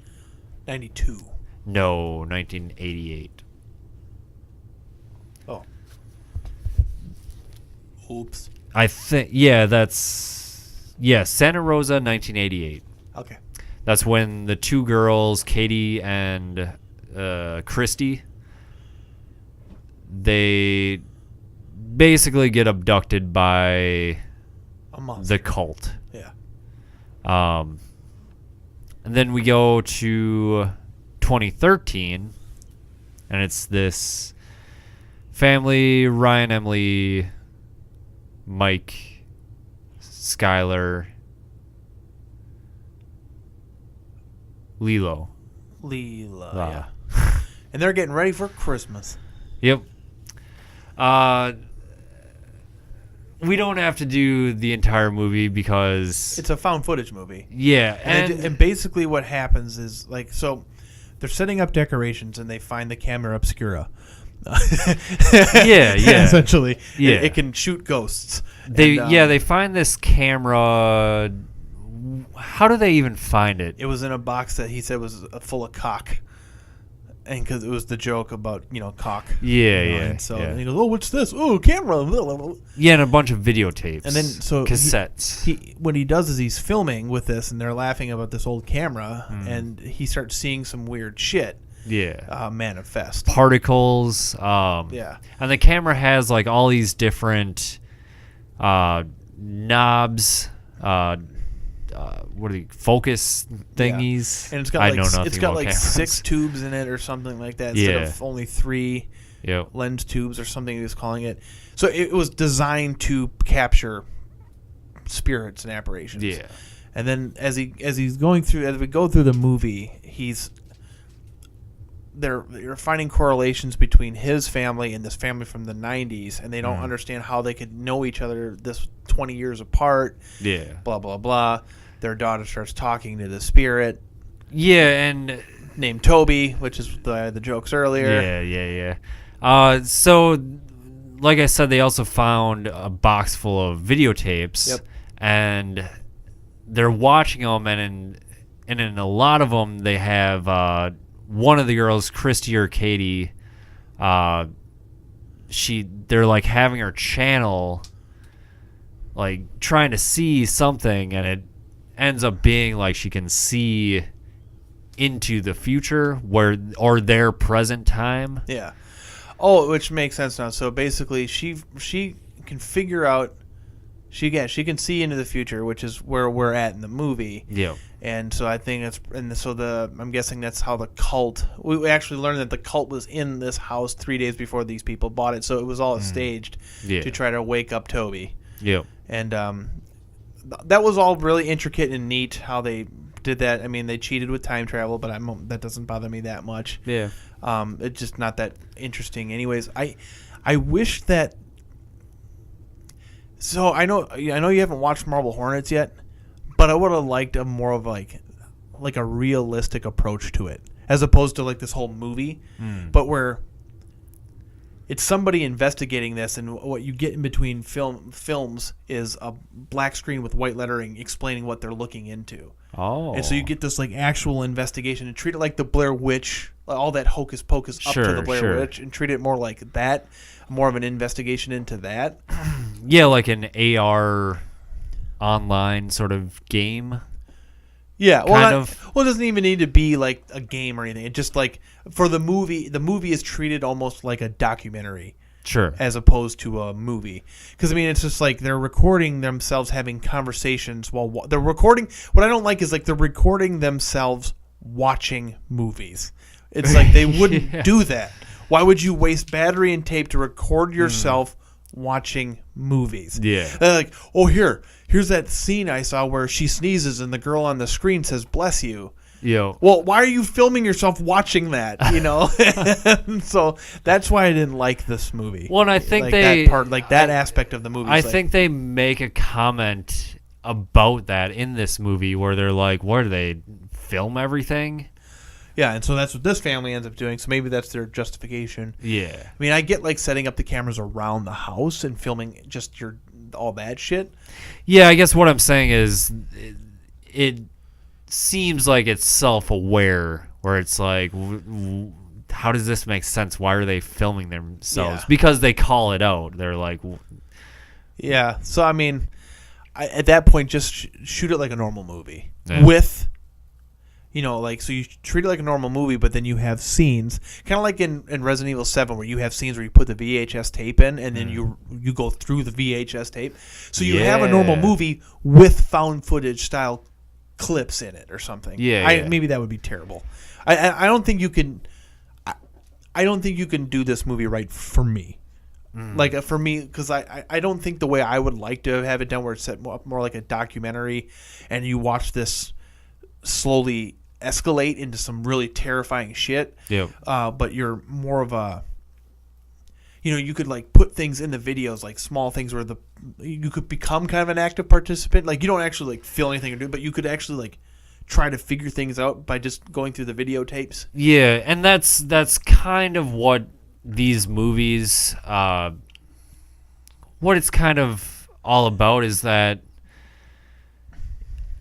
92. No, 1988. Oh. Oops. I think, Santa Rosa, 1988. Okay. That's when the 2 girls, Katie and Christy, they basically get abducted by A monster. the cult. Yeah. And then we go to 2013, and it's this family, Ryan, Emily, Mike, Skylar, Lilo. Leela. Ah. Yeah. And they're getting ready for Christmas. Yep. We don't have to do the entire movie because It's a found footage movie. yeah, And basically what happens is, like, so they're setting up decorations and they find the camera obscura. yeah. Essentially. Yeah. It can shoot ghosts. They And, they find this camera. How do they even find it? It was in a box that he said was full of cock. And because it was the joke about, cock. Yeah, You know, yeah. And so yeah. he goes, oh, what's this? Oh, camera. Yeah, and a bunch of videotapes. And then, so cassettes. What he does is he's filming with this, and they're laughing about this old camera, and he starts seeing some weird shit manifest. Particles. Yeah. And the camera has like all these different knobs. What are they? Focus thingies. And it's got I like know nothing it's got about like cameras. 6 tubes in it or something like that instead Yeah. of only 3 Yep. lens tubes or something he was calling it. So it was designed to capture spirits and apparitions. Yeah. And then as we go through the movie, they're finding correlations between his family and this family from the 90s, and they don't understand how they could know each other this 20 years apart. Yeah. Blah blah blah. Their daughter starts talking to the spirit Yeah, and named Toby, which is the jokes earlier. Yeah. So, like I said, they also found a box full of videotapes. Yep. And they're watching them, and in a lot of them, they have one of the girls, Christy or Katie. They're like having her channel, like trying to see something, and it ends up being like she can see into the future or their present time. Yeah. Oh, which makes sense now. So basically, she can figure out. She can see into the future, which is where we're at in the movie. Yeah. And so I think I'm guessing that's how the cult. We actually learned that the cult was in this house 3 days before these people bought it, so it was all staged to try to wake up Toby. Yeah. And that was all really intricate and neat how they did that. I mean, they cheated with time travel, but that doesn't bother me that much. Yeah. It's just not that interesting. Anyways, I wish that. So I know you haven't watched Marble Hornets yet, but I would have liked a more of like a realistic approach to it, as opposed to like this whole movie, but where it's somebody investigating this, and what you get in between films is a black screen with white lettering explaining what they're looking into. Oh. And so you get this like actual investigation, and treat it like the Blair Witch, all that hocus pocus up to the Blair Witch, and treat it more like that, more of an investigation into that. Yeah, like an AR online sort of game. Yeah, well, it doesn't even need to be like a game or anything. It just like for the movie is treated almost like a documentary. Sure. As opposed to a movie. Because, I mean, it's just like they're recording themselves having conversations while they're recording. What I don't like is like they're recording themselves watching movies. It's like they wouldn't do that. Why would you waste battery and tape to record yourself watching movies? Yeah. They're like, oh, here's that scene I saw where she sneezes and the girl on the screen says, bless you. Yo. Well, why are you filming yourself watching that? You know, so that's why I didn't like this movie. Well, and I think like they that part, like that aspect of the movie. I think they make a comment about that in this movie where they're like, "Where do they film everything?" Yeah, and so that's what this family ends up doing. So maybe that's their justification. Yeah. I mean, I get like setting up the cameras around the house and filming just all that shit. Yeah, I guess what I'm saying is it seems like it's self-aware, where it's like, how does this make sense? Why are they filming themselves? Yeah. Because they call it out. They're like, yeah. So I mean, at that point, just shoot it like a normal movie with, like, so you treat it like a normal movie, but then you have scenes, kind of like in Resident Evil 7, where you have scenes where you put the VHS tape in, and then you go through the VHS tape. So you have a normal movie with found footage style clips in it or something. Maybe that would be terrible. I don't think you can. I don't think you can do this movie right for me. Like for me, because I don't think the way I would like to have it done, where it's set more like a documentary, and you watch this slowly escalate into some really terrifying shit. Yeah. But you're more of a. You could like put things in the videos, like small things where you could become kind of an active participant. Like you don't actually like feel anything or do, but you could actually like try to figure things out by just going through the videotapes. Yeah, and that's kind of what these movies, what it's kind of all about is that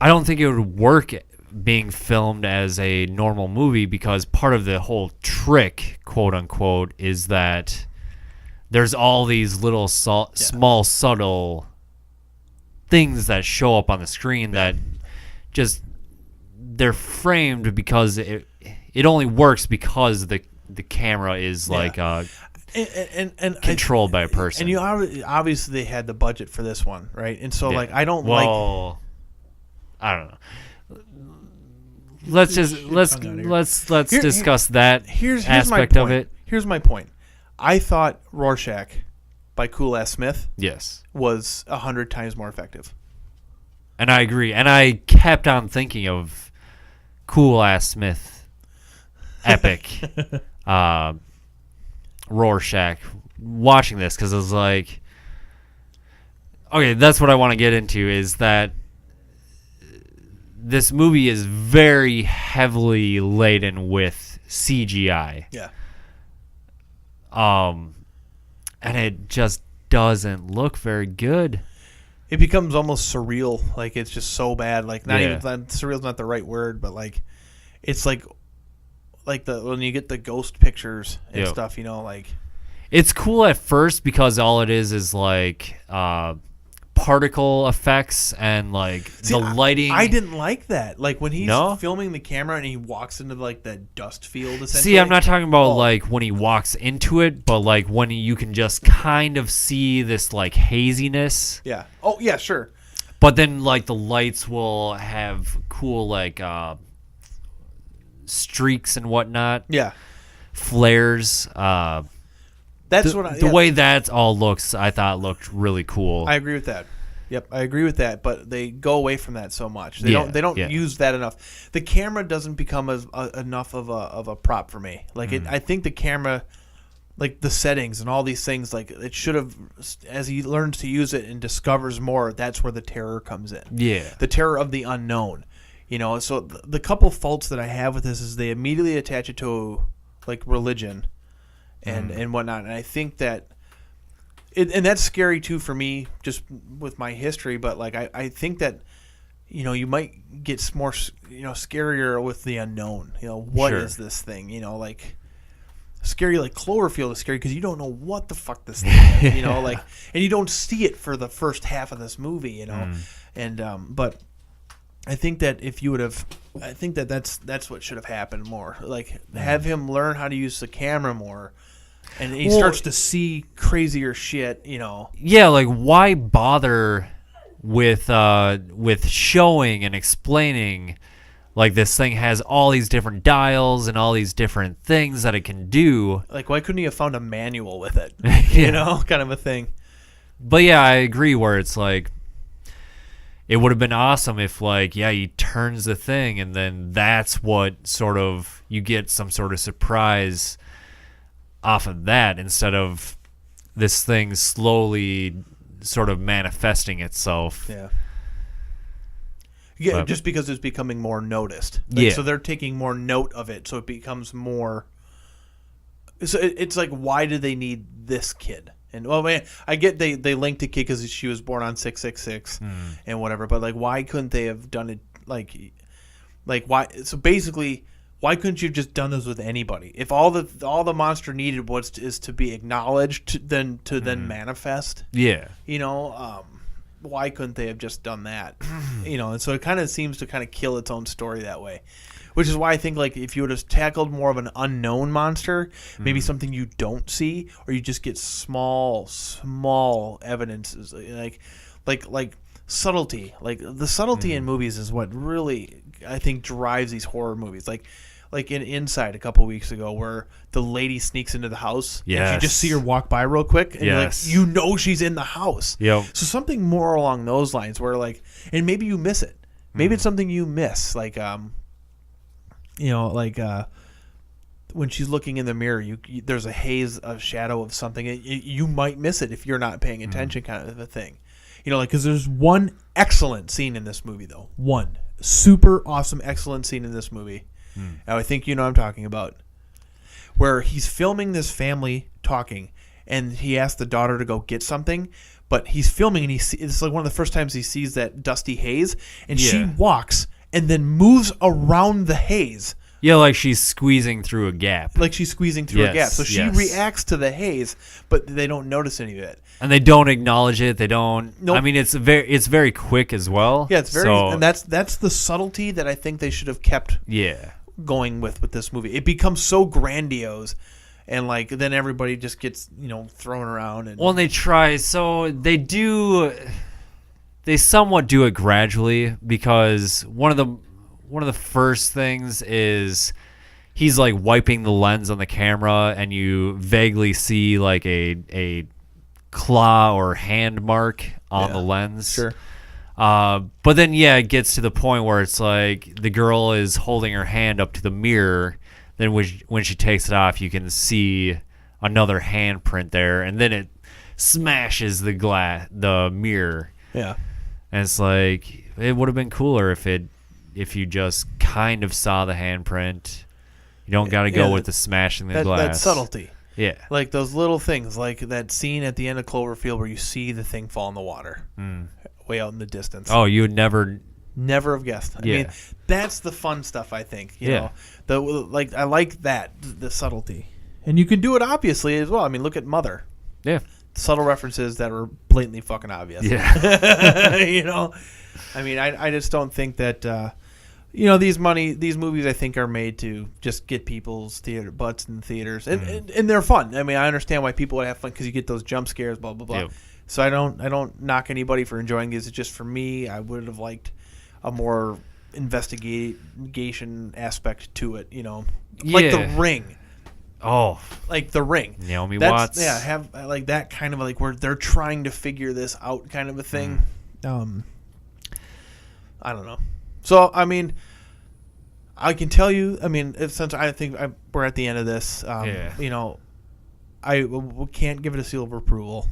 I don't think it would work being filmed as a normal movie, because part of the whole trick, quote unquote, is that there's all these little small subtle things that show up on the screen that just they're framed because it only works because the camera is like and controlled by a person. And you obviously they had the budget for this one, right? And so like I don't I don't know. Let's discuss that aspect of it. Here's my point. I thought Rorschach by Cool Ass Smith was 100 times more effective. And I agree. And I kept on thinking of Cool Ass Smith epic Rorschach watching this, because I was like, okay, that's what I want to get into, is that this movie is very heavily laden with CGI. Yeah. And it just doesn't look very good. It becomes almost surreal. Like it's just so bad. Like surreal's not the right word, but like it's like when you get the ghost pictures and stuff, like it's cool at first because all it is like particle effects and like the lighting. I didn't like that. Like when he's filming the camera and he walks into like the dust field. Essentially. See, I'm not talking about like when he walks into it, but like when you can just kind of see this like haziness. Yeah. Oh yeah, sure. But then like the lights will have cool like streaks and whatnot. Yeah. Flares. That's the way that all looks, I thought looked really cool. I agree with that. Yep, I agree with that, but they go away from that so much. They Yeah, don't yeah. use that enough. The camera doesn't become enough of a prop for me. Like I think the camera, like the settings and all these things, like it should have, as he learns to use it and discovers more, that's where the terror comes in. Yeah. The terror of the unknown. So the couple faults that I have with this is they immediately attach it to like religion and whatnot, and I think that. And that's scary too for me, just with my history. But like, I think that, you might get more, scarier with the unknown. What is Sure. this thing? Like scary, like Cloverfield is scary because you don't know what the fuck this thing is. Like, and you don't see it for the first half of this movie. And but I think that if you would have, I think that that's what should have happened more. Like have him learn how to use the camera more. And he starts to see crazier shit, Yeah, like why bother with showing and explaining like this thing has all these different dials and all these different things that it can do. Like, why couldn't he have found a manual with it? Yeah. Kind of a thing. But yeah, I agree where it's like it would have been awesome if like, yeah, he turns the thing and then that's what sort of you get some sort of surprise off of that instead of this thing slowly sort of manifesting itself. Yeah. Yeah, But- just because it's becoming more noticed. Like, Yeah. So they're taking more note of it, so it becomes more. So it's like, why do they need this kid? And well, man, I get they linked a kid because she was born on 666 and whatever, but like, why couldn't they have done it like why? So basically, why couldn't you have just done this with anybody? If all the monster needed is to be acknowledged, then manifest. Yeah. Why couldn't they have just done that? And so it kind of seems to kind of kill its own story that way, which is why I think like if you would have tackled more of an unknown monster, maybe something you don't see, or you just get small evidences like subtlety. Like the subtlety in movies is what really I think drives these horror movies. Like in Inside a couple weeks ago, where the lady sneaks into the house, and Yes. you just see her walk by real quick, and Yes. you're like, she's in the house. Yep. So something more along those lines, where like, and maybe you miss it. Maybe it's something you miss, like when she's looking in the mirror, you there's a haze, a shadow of something. You might miss it if you're not paying attention, kind of a thing. Because there's one excellent scene in this movie, though. One super awesome, excellent scene in this movie. Now, I think you know what I'm talking about. Where he's filming this family talking, and he asks the daughter to go get something, but he's filming, and it's like one of the first times he sees that dusty haze, and she Yeah. walks and then moves around the haze. Yeah, like she's squeezing through a gap. Like she's squeezing through a Yes, gap. So she yes. reacts to the haze, but they don't notice any of it. And they don't acknowledge it. They don't. Nope. I mean, it's very quick as well. Yeah, it's very, So, and that's the subtlety that I think they should have kept yeah. going with this movie. It becomes so grandiose, and like then everybody just gets thrown around. And Well, and they try. So they do. They somewhat do it gradually because one of the first things is he's like wiping the lens on the camera, and you vaguely see like a claw or hand mark on the lens. Sure. But then, yeah, it gets to the point where it's like the girl is holding her hand up to the mirror. Then when she takes it off, you can see another handprint there, and then it smashes the mirror. Yeah. And it's like it would have been cooler if you just kind of saw the handprint. You don't got to go with the smashing the glass. That subtlety. Yeah. Like those little things, like that scene at the end of Cloverfield where you see the thing fall in the water, way out in the distance. Oh, you would never. Never have guessed. I Yeah. mean, that's the fun stuff. I think. Yeah. I like that the subtlety, and you can do it obviously as well. I mean, look at Mother. Yeah. Subtle references that are blatantly fucking obvious. Yeah. I mean, I just don't think that. These movies I think are made to just get people's butts in the theaters, and they're fun. I mean, I understand why people would have fun because you get those jump scares, blah blah blah. Yep. So I don't knock anybody for enjoying these. It's just for me, I would have liked a more investigation aspect to it. Like The Yeah. Ring. Oh, Like The Ring. Naomi That's, Watts. Yeah, have like that kind of like where they're trying to figure this out kind of a thing. I don't know. So I mean, I can tell you. I mean, since I think we're at the end of this, you know, I can't give it a seal of approval.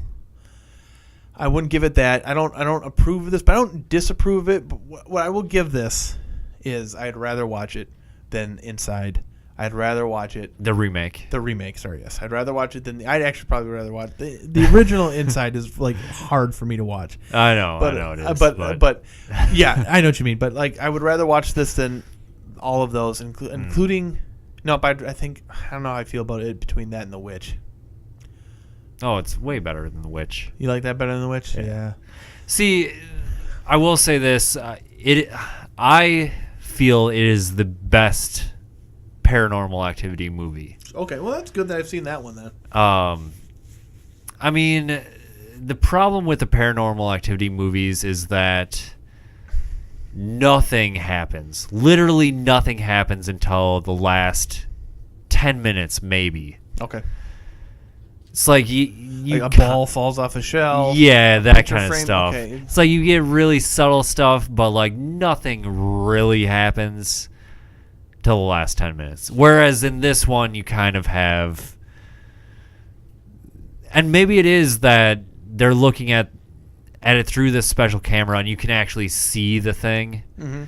I wouldn't give it that. I don't approve of this, but I don't disapprove of it. But what I will give this is I'd rather watch it than Inside. I'd rather watch it. The remake. The remake, sorry, yes. I'd rather watch it than I'd actually probably rather watch the original Inside is like hard for me to watch. I know it is. But yeah, I know what you mean. But like, I would rather watch this than all of those, including. No, but I think I don't know how I feel about it between that and The Witch. Oh, it's way better than The Witch. You like that better than The Witch? Yeah. See, I will say this: I feel it is the best Paranormal Activity movie. Okay, well that's good that I've seen that one then. I mean, the problem with the Paranormal Activity movies is that nothing happens. Literally nothing happens until the last 10 minutes, maybe. Okay. It's like like a ball falls off a shelf. Yeah, that picture kind of frame, stuff. okay. It's like you get really subtle stuff, but like nothing really happens till the last 10 minutes. Whereas in this one, you kind of have, and maybe it is that they're looking at it through this special camera, and you can actually see the thing. Mm-hmm.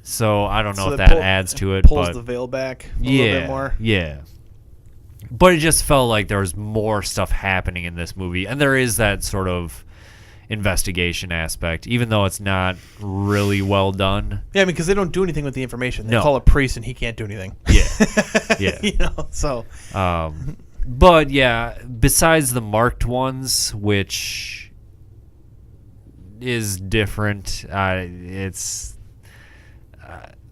So I don't know So if it that adds to it. Pulls but the veil back a little bit more. Yeah. But it just felt like there was more stuff happening in this movie, and there is that sort of investigation aspect, even though it's not really well done. Yeah, I mean, because they don't do anything with the information. They No. call a priest, and he can't do anything. Yeah, yeah. You know, so. But yeah, besides the marked ones, which is different, it's.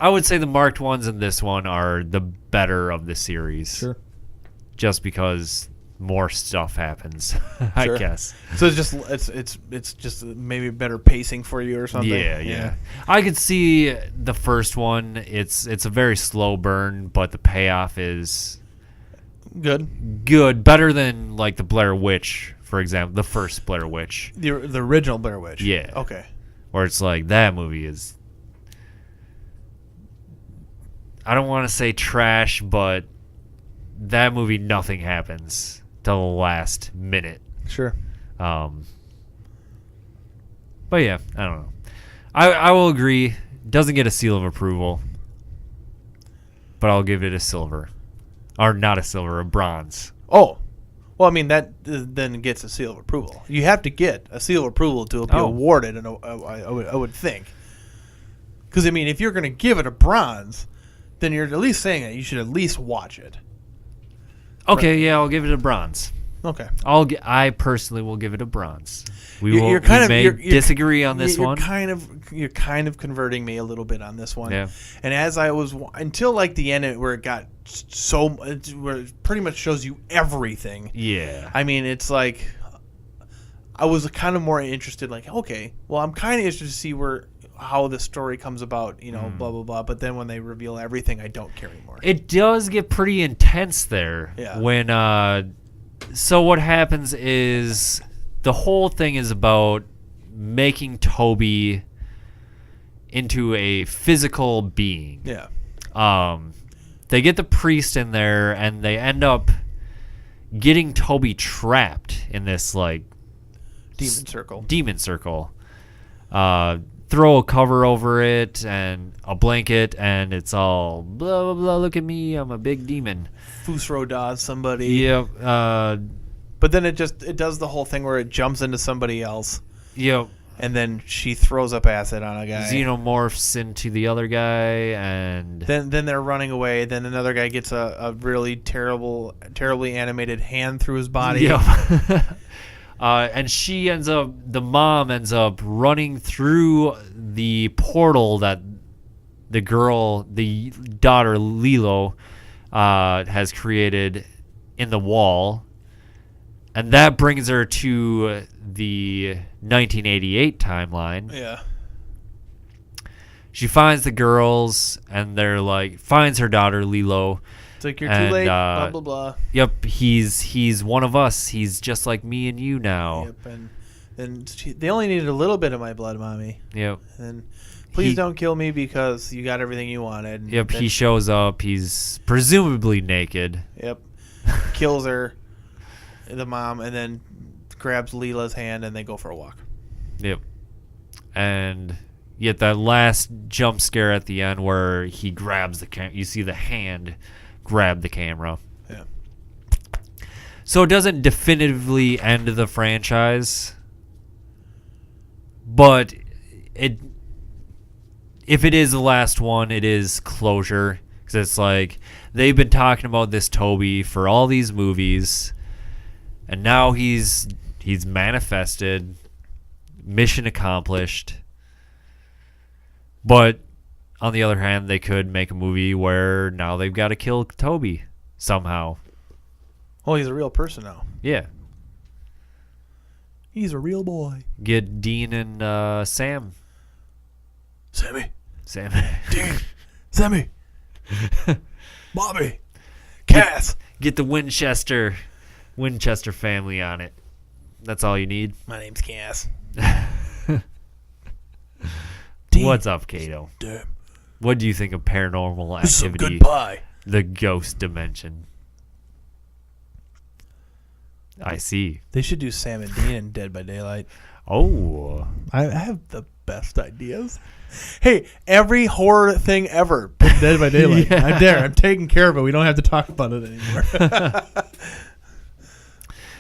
I would say the marked ones in this one are the better of the series. Sure. Just because more stuff happens, I Sure. guess. So it's just maybe better pacing for you or something. Yeah. I could see the first one. It's a very slow burn, but the payoff is Good. better than like the Blair Witch, for example, the first Blair Witch. The original Blair Witch. Yeah. Okay. Where it's like that movie is, I don't want to say trash, but that movie, nothing happens till the last minute. Sure. But yeah, I don't know. I will agree. Doesn't get a seal of approval, but I'll give it a silver, or not a silver, a bronze. Oh, well, I mean that then gets a seal of approval. You have to get a seal of approval to be awarded, and I would think. Because I mean, if you're going to give it a bronze, then you're at least saying that you should at least watch it. Okay, yeah, I'll give it a bronze. Okay. I personally will give it a bronze. We may disagree on this one. You're kind of converting me a little bit on this one. Yeah. And as I was until like the end where it got where it pretty much shows you everything. Yeah. I mean, it's like I was kind of more interested. Like, okay, well, I'm kind of interested to see how the story comes about. You know, blah blah blah. But then when they reveal everything, I don't care anymore. It does get pretty intense there. Yeah. When so what happens is the whole thing is about making Toby into a physical being. Yeah. They get the priest in there, and they end up getting Toby trapped in this like demon circle. Throw a cover over it and a blanket, and it's all blah blah blah. Look at me, I'm a big demon. Fusro somebody. Yep. But then it does the whole thing where it jumps into somebody else. Yep. And then she throws up acid on a guy. Xenomorphs into the other guy, and then they're running away. Then another guy gets a really terribly animated hand through his body. Yep. And the mom ends up running through the portal that the daughter Lilo has created in the wall. And that brings her to the 1988 timeline. Yeah. She finds the girls, and they're like, finds her daughter Lilo. It's like, you're too late, blah, blah, blah. Yep, he's one of us. He's just like me and you now. Yep, and And they only needed a little bit of my blood, Mommy. Yep. And please He- don't kill me because you got everything you wanted. And Yep. then- He shows up. He's presumably naked. Yep. Kills her, the mom, and then grabs Leela's hand and they go for a walk. Yep. And yet that last jump scare at the end where he grabs the you see the hand grab the camera. Yeah. So it doesn't definitively end the franchise, but if it is the last one, it is closure. Because it's like they've been talking about this Toby for all these movies, and now he's manifested. Mission accomplished. But on the other hand, they could make a movie where now they've got to kill Toby somehow. Oh, he's a real person now. Yeah. He's a real boy. Get Dean and Sam. Sammy. Sam. Dean. Sammy. Bobby. Cass. Get the Winchester family on it. That's all you need. My name's Cass. What's up, Kato? Damn. What do you think of Paranormal This is some Activity? good pie. The Ghost Dimension. I see. They should do Sam and Dean in Dead by Daylight. Oh. I have the best ideas. Hey, every horror thing ever. Put Dead by Daylight. Yeah. I'm there. I'm taking care of it. We don't have to talk about it anymore.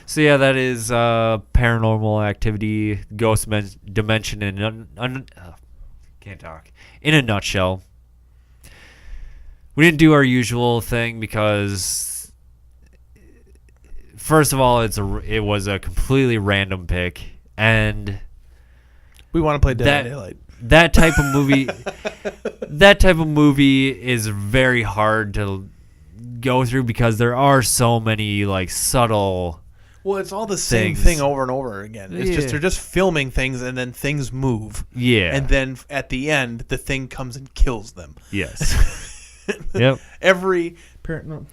So yeah, that is Paranormal Activity, Ghost Dimension can't talk. In a nutshell. We didn't do our usual thing because, first of all, it was a completely random pick, and We want to play Dead by Daylight. that type of movie is very hard to go through because there are so many like subtle. Well, it's all the same things. thing over and over again. It's Yeah. just they're just filming things and then things move. Yeah. And then at the end, the thing comes and kills them. Yes. Yep. Every No,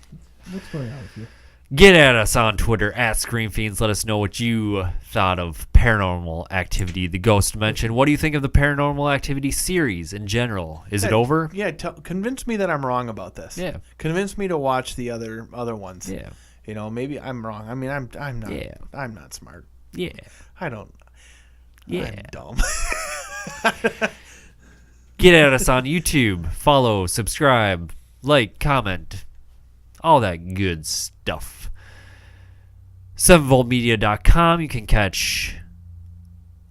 what's going on with you? Get at us on Twitter at ScreamFiends. Let us know what you thought of Paranormal Activity, the Ghost Dimension. What do you think of the Paranormal Activity series in general? Is it over? Yeah, convince me that I'm wrong about this. Yeah. Convince me to watch the other ones. Yeah. You know, maybe I'm wrong. I mean, I'm not. Yeah. I'm not smart. Yeah. I don't. Yeah. I'm dumb. Get at us on YouTube. Follow, subscribe, like, comment, all that good stuff. 7voltmedia.com. You can catch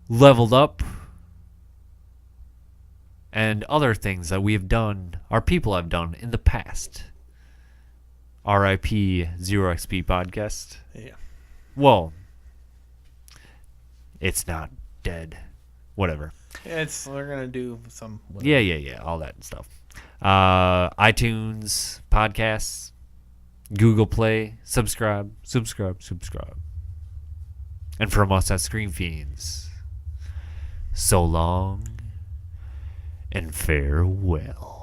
Leveled Up and other things that we have done, our people have done in the past. RIP 0XP podcast. Yeah. Well, it's not dead. Whatever. We're gonna do some. Yeah. All that stuff. iTunes, podcasts, Google Play. Subscribe. And from us at Screen Fiends, so long and farewell.